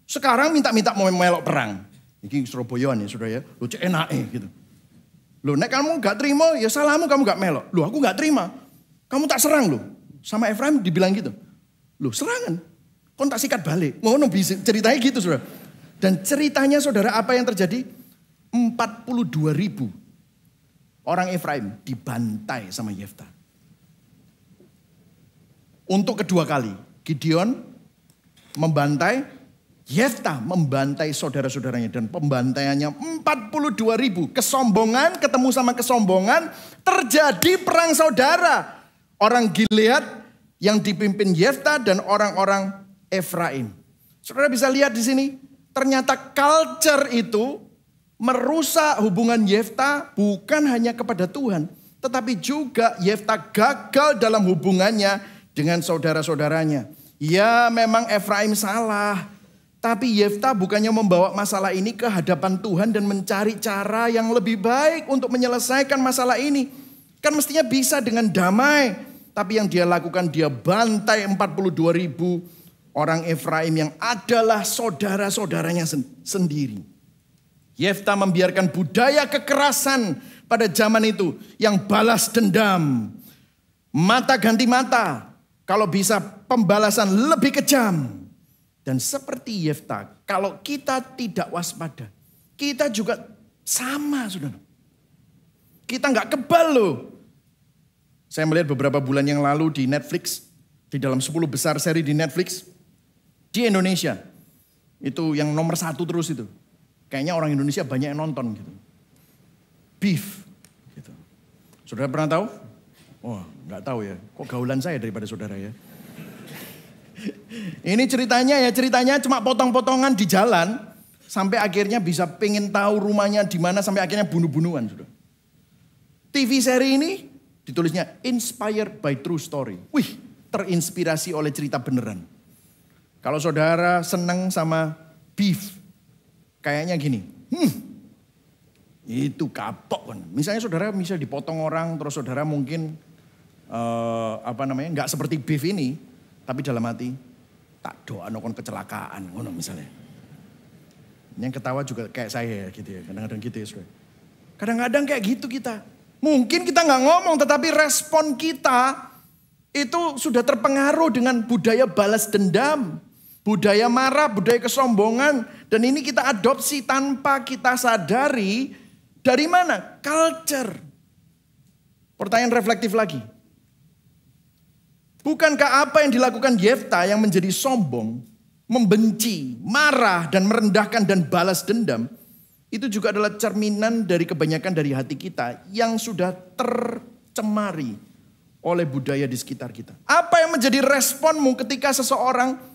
Sekarang minta-minta mau melok perang. Ini Surabayaan ya saudara ya. Loh, cek enak gitu. Loh, nek kamu nggak terima ya salahmu, kamu nggak melok. Loh, aku nggak terima. Kamu tak serang loh. Sama Efraim dibilang gitu. Loh, serangan. Kau tak sikat balik. Ngono bisa ceritanya gitu saudara. Dan ceritanya saudara apa yang terjadi? 42.000 orang Efraim dibantai sama Yefta. Untuk kedua kali, Gideon membantai, Yefta membantai saudara-saudaranya. Dan pembantaiannya 42.000. Kesombongan ketemu sama kesombongan, terjadi perang saudara. Orang Gilead yang dipimpin Yefta dan orang-orang Efraim. Saudara bisa lihat di sini, ternyata culture itu merusak hubungan Yefta bukan hanya kepada Tuhan. Tetapi juga Yefta gagal dalam hubungannya dengan saudara-saudaranya. Ya memang Efraim salah. Tapi Yefta bukannya membawa masalah ini ke hadapan Tuhan dan mencari cara yang lebih baik untuk menyelesaikan masalah ini. Kan mestinya bisa dengan damai. Tapi yang dia lakukan, dia bantai 42.000 orang Efraim yang adalah saudara-saudaranya sendiri. Yefta membiarkan budaya kekerasan pada zaman itu yang balas dendam. Mata ganti mata. Kalau bisa pembalasan lebih kejam. Dan seperti Yefta, kalau kita tidak waspada, kita juga sama saudara. Kita nggak kebal loh. Saya melihat beberapa bulan yang lalu di Netflix, di dalam 10 besar seri di Netflix, di Indonesia. Itu yang nomor 1 terus itu. Kayaknya orang Indonesia banyak yang nonton gitu. Beef. Gitu. Saudara pernah tahu? Oh, nggak tahu ya. Kok gaulan saya daripada saudara ya. Ini ceritanya cuma potong-potongan di jalan. Sampai akhirnya bisa pengen tahu rumahnya di mana. Sampai akhirnya bunuh-bunuhan. Saudara. TV seri ini ditulisnya Inspired by True Story. Wih, terinspirasi oleh cerita beneran. Kalau saudara senang sama beef. Kayaknya gini, itu kapok kan. Misalnya saudara bisa dipotong orang, terus saudara mungkin nggak seperti beef ini, tapi dalam hati tak doa nokon kecelakaan, ngono misalnya. Yang ketawa juga kayak saya gitu ya, kadang-kadang gitu ya saudara. Kadang-kadang kayak gitu kita. Mungkin kita nggak ngomong, tetapi respon kita itu sudah terpengaruh dengan budaya balas dendam. Budaya marah, budaya kesombongan. Dan ini kita adopsi tanpa kita sadari. Dari mana? Culture. Pertanyaan reflektif lagi. Bukankah apa yang dilakukan Yefta yang menjadi sombong, membenci, marah, dan merendahkan dan balas dendam. Itu juga adalah cerminan dari kebanyakan dari hati kita yang sudah tercemari oleh budaya di sekitar kita. Apa yang menjadi responmu ketika seseorang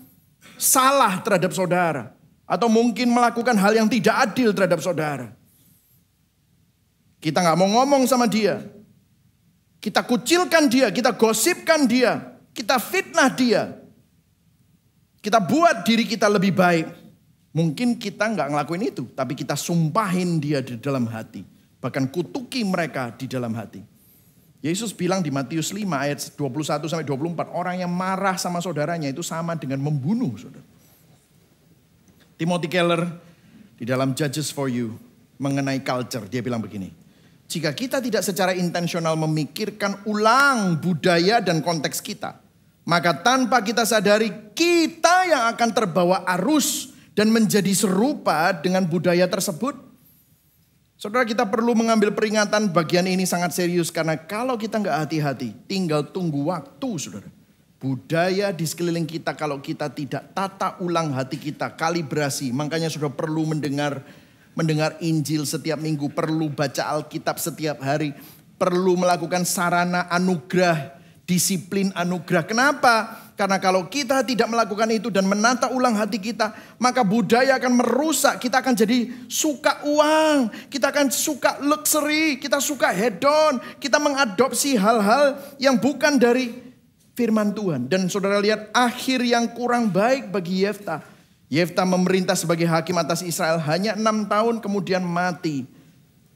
salah terhadap saudara. Atau mungkin melakukan hal yang tidak adil terhadap saudara. Kita gak mau ngomong sama dia. Kita kucilkan dia, kita gosipkan dia. Kita fitnah dia. Kita buat diri kita lebih baik. Mungkin kita gak ngelakuin itu. Tapi kita sumpahin dia di dalam hati. Bahkan kutuki mereka di dalam hati. Yesus bilang di Matius 5 ayat 21-24, orang yang marah sama saudaranya itu sama dengan membunuh saudara. Timothy Keller di dalam Judges for You mengenai culture, dia bilang begini. Jika kita tidak secara intensional memikirkan ulang budaya dan konteks kita, maka tanpa kita sadari kita yang akan terbawa arus dan menjadi serupa dengan budaya tersebut. Saudara, kita perlu mengambil peringatan bagian ini sangat serius. Karena kalau kita nggak hati-hati, tinggal tunggu waktu saudara. Budaya di sekeliling kita kalau kita tidak tata ulang hati kita, kalibrasi. Makanya saudara perlu mendengar Injil setiap minggu, perlu baca Alkitab setiap hari. perlu melakukan sarana anugerah, disiplin anugerah. Kenapa? Karena kalau kita tidak melakukan itu dan menata ulang hati kita, maka budaya akan merusak. Kita akan jadi suka uang, kita akan suka luxury, kita suka hedon, kita mengadopsi hal-hal yang bukan dari firman Tuhan. Dan saudara lihat akhir yang kurang baik bagi Yefta. Yefta memerintah sebagai hakim atas Israel hanya 6 tahun kemudian mati.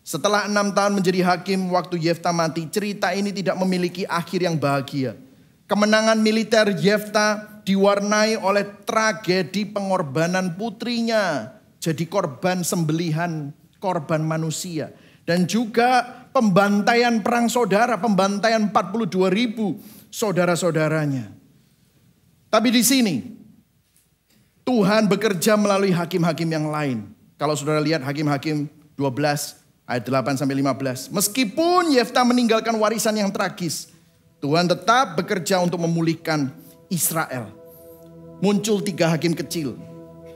Setelah 6 tahun menjadi hakim waktu Yefta mati, cerita ini tidak memiliki akhir yang bahagia. Kemenangan militer Yefta diwarnai oleh tragedi pengorbanan putrinya. Jadi korban sembelihan, korban manusia. Dan juga pembantaian perang saudara, pembantaian 42.000 saudara-saudaranya. Tapi di sini Tuhan bekerja melalui hakim-hakim yang lain. Kalau saudara lihat Hakim-hakim 12 ayat 8-15. Meskipun Yefta meninggalkan warisan yang tragis, Tuhan tetap bekerja untuk memulihkan Israel. Muncul 3 hakim kecil.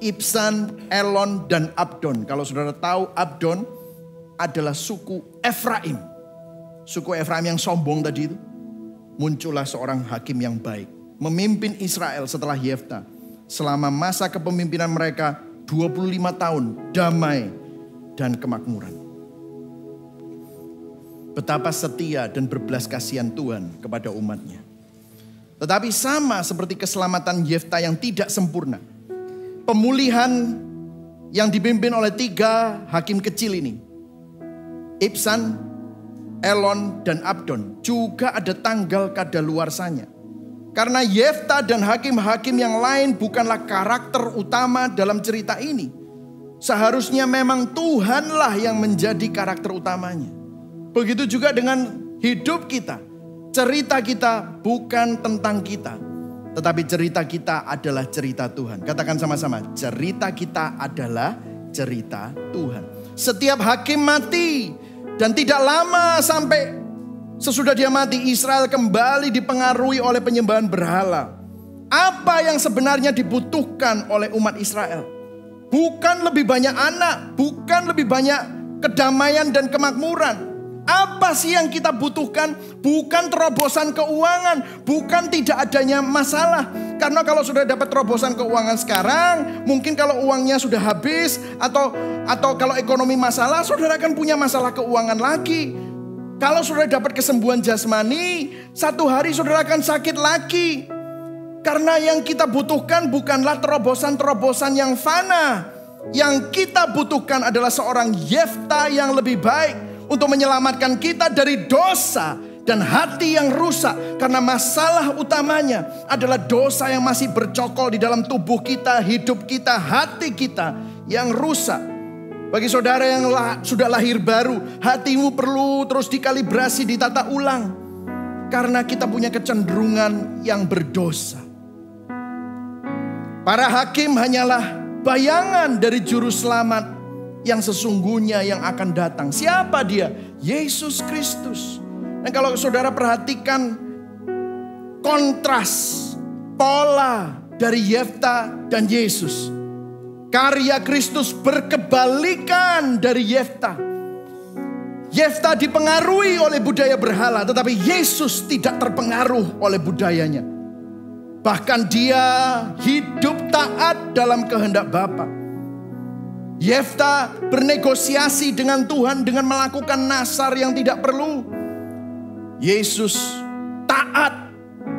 Ibsan, Elon, dan Abdon. Kalau saudara tahu Abdon adalah suku Efraim. Suku Efraim yang sombong tadi itu. Muncullah seorang hakim yang baik. Memimpin Israel setelah Yefta. Selama masa kepemimpinan mereka 25 tahun damai dan kemakmuran. Betapa setia dan berbelas kasihan Tuhan kepada umatnya. Tetapi sama seperti keselamatan Yefta yang tidak sempurna. Pemulihan yang dipimpin oleh 3 hakim kecil ini. Ibsan, Elon, dan Abdon. Juga ada tanggal kadaluarsanya. Karena Yefta dan hakim-hakim yang lain bukanlah karakter utama dalam cerita ini. Seharusnya memang Tuhanlah yang menjadi karakter utamanya. Begitu juga dengan hidup kita. Cerita kita bukan tentang kita. Tetapi cerita kita adalah cerita Tuhan. Katakan sama-sama, cerita kita adalah cerita Tuhan. Setiap hakim mati. Dan tidak lama sampai sesudah dia mati, Israel kembali dipengaruhi oleh penyembahan berhala. Apa yang sebenarnya dibutuhkan oleh umat Israel? Bukan lebih banyak anak, bukan lebih banyak kedamaian dan kemakmuran. Apa sih yang kita butuhkan? Bukan terobosan keuangan, bukan tidak adanya masalah. Karena kalau sudah dapat terobosan keuangan sekarang, mungkin kalau uangnya sudah habis atau kalau ekonomi masalah, saudara akan punya masalah keuangan lagi. Kalau sudah dapat kesembuhan jasmani, satu hari saudara akan sakit lagi. Karena yang kita butuhkan bukanlah terobosan-terobosan yang fana. Yang kita butuhkan adalah seorang Yefta yang lebih baik. Untuk menyelamatkan kita dari dosa dan hati yang rusak. Karena masalah utamanya adalah dosa yang masih bercokol di dalam tubuh kita, hidup kita, hati kita yang rusak. Bagi saudara yang sudah lahir baru, hatimu perlu terus dikalibrasi, ditata ulang. Karena kita punya kecenderungan yang berdosa. Para hakim hanyalah bayangan dari juru selamat yang sesungguhnya yang akan datang. Siapa dia? Yesus Kristus. Dan kalau saudara perhatikan kontras pola dari Yefta dan Yesus. Karya Kristus berkebalikan dari Yefta. Yefta dipengaruhi oleh budaya berhala, tetapi Yesus tidak terpengaruh oleh budayanya. Bahkan dia hidup taat dalam kehendak Bapa. Yefta bernegosiasi dengan Tuhan dengan melakukan nasar yang tidak perlu. Yesus taat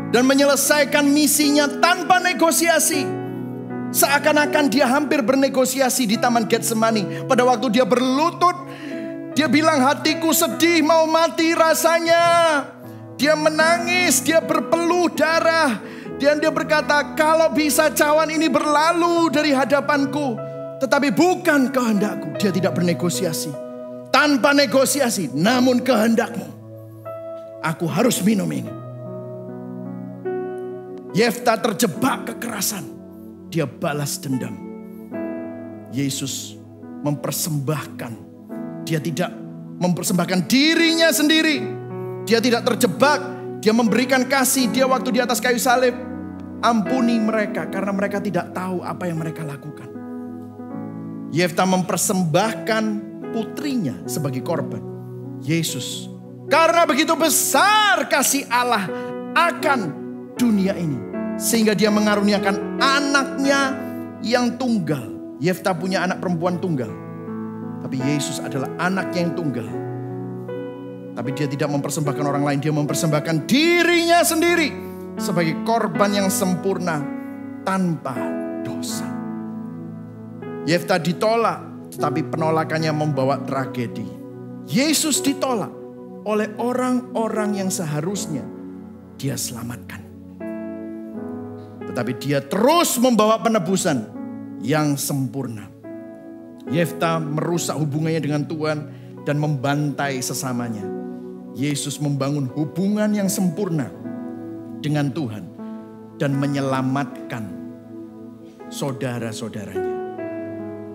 dan menyelesaikan misinya tanpa negosiasi. Seakan-akan dia hampir bernegosiasi di Taman Getsemani. Pada waktu dia berlutut, dia bilang, hatiku sedih mau mati rasanya. Dia menangis, dia berpeluh darah. Dan dia berkata, kalau bisa cawan ini berlalu dari hadapanku. Tetapi bukan kehendakku. Dia tidak bernegosiasi. Tanpa negosiasi. Namun kehendakmu. Aku harus minum ini. Yefta terjebak kekerasan. Dia balas dendam. Yesus mempersembahkan. Dia tidak mempersembahkan dirinya sendiri. Dia tidak terjebak. Dia memberikan kasih. Dia waktu di atas kayu salib. Ampuni mereka karena mereka tidak tahu apa yang mereka lakukan. Yefta mempersembahkan putrinya sebagai korban. Yesus Karena begitu besar kasih Allah akan dunia ini, sehingga dia mengaruniakan anaknya yang tunggal. Yefta punya anak perempuan tunggal, tapi Yesus adalah anaknya yang tunggal. Tapi dia tidak mempersembahkan orang lain, dia mempersembahkan dirinya sendiri sebagai korban yang sempurna tanpa dosa. Yefta ditolak, tetapi penolakannya membawa tragedi. Yesus ditolak oleh orang-orang yang seharusnya dia selamatkan. Tetapi dia terus membawa penebusan yang sempurna. Yefta merusak hubungannya dengan Tuhan dan membantai sesamanya. Yesus membangun hubungan yang sempurna dengan Tuhan dan menyelamatkan saudara-saudaranya.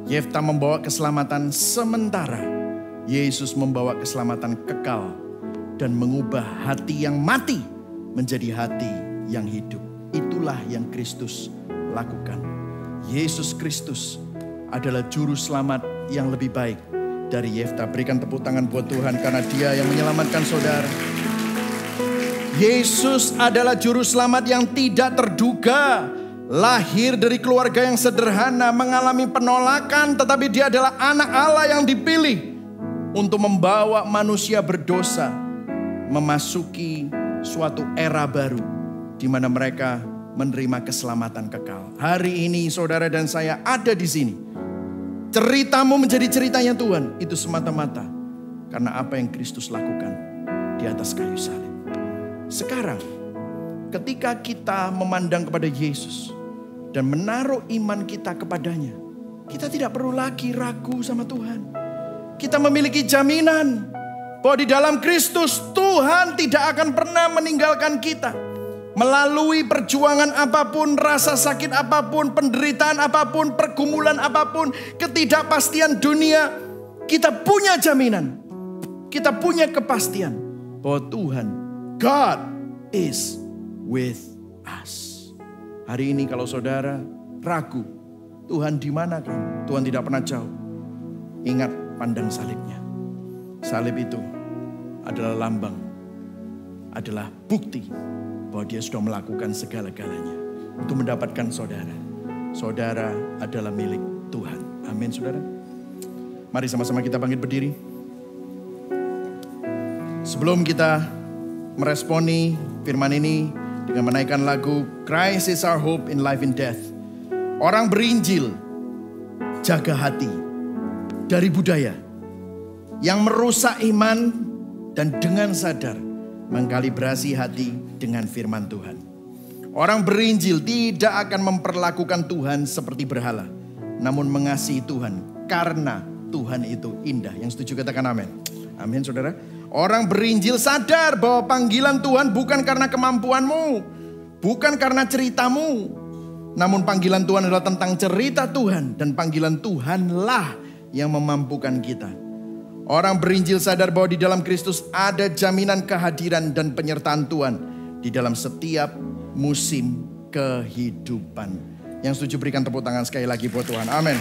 Yefta membawa keselamatan sementara, Yesus membawa keselamatan kekal dan mengubah hati yang mati menjadi hati yang hidup. Itulah yang Kristus lakukan. Yesus Kristus adalah juru selamat yang lebih baik dari Yefta. Berikan tepuk tangan buat Tuhan karena dia yang menyelamatkan saudara. Yesus adalah juru selamat yang tidak terduga. Lahir dari keluarga yang sederhana, mengalami penolakan, tetapi dia adalah anak Allah yang dipilih untuk membawa manusia berdosa memasuki suatu era baru di mana mereka menerima keselamatan kekal. Hari ini saudara dan saya ada di sini. Ceritamu menjadi ceritanya Tuhan. Itu semata-mata karena apa yang Kristus lakukan di atas kayu salib. Sekarang ketika kita memandang kepada Yesus dan menaruh iman kita kepadanya, kita tidak perlu lagi ragu sama Tuhan. Kita memiliki jaminan bahwa di dalam Kristus Tuhan tidak akan pernah meninggalkan kita. Melalui perjuangan apapun, rasa sakit apapun, penderitaan apapun, pergumulan apapun, ketidakpastian dunia, kita punya jaminan. Kita punya kepastian bahwa Tuhan, God is with us. Hari ini kalau saudara ragu, Tuhan di mana kan? Tuhan tidak pernah jauh. Ingat pandang salibnya. Salib itu adalah lambang, adalah bukti bahwa dia sudah melakukan segala-galanya untuk mendapatkan saudara. Saudara adalah milik Tuhan. Amin saudara. Mari sama-sama kita bangkit berdiri. Sebelum kita meresponi firman ini dengan menaikkan lagu Christ is our hope in life and death. Orang berinjil jaga hati dari budaya yang merusak iman dan dengan sadar mengkalibrasi hati dengan firman Tuhan. Orang berinjil tidak akan memperlakukan Tuhan seperti berhala, namun mengasihi Tuhan karena Tuhan itu indah. Yang setuju katakan amin. Amin saudara. Orang berinjil sadar bahwa panggilan Tuhan bukan karena kemampuanmu, bukan karena ceritamu, namun panggilan Tuhan adalah tentang cerita Tuhan, dan panggilan Tuhanlah yang memampukan kita. Orang berinjil sadar bahwa di dalam Kristus ada jaminan kehadiran dan penyertaan Tuhan di dalam setiap musim kehidupan. Yang setuju berikan tepuk tangan sekali lagi buat Tuhan. Amin.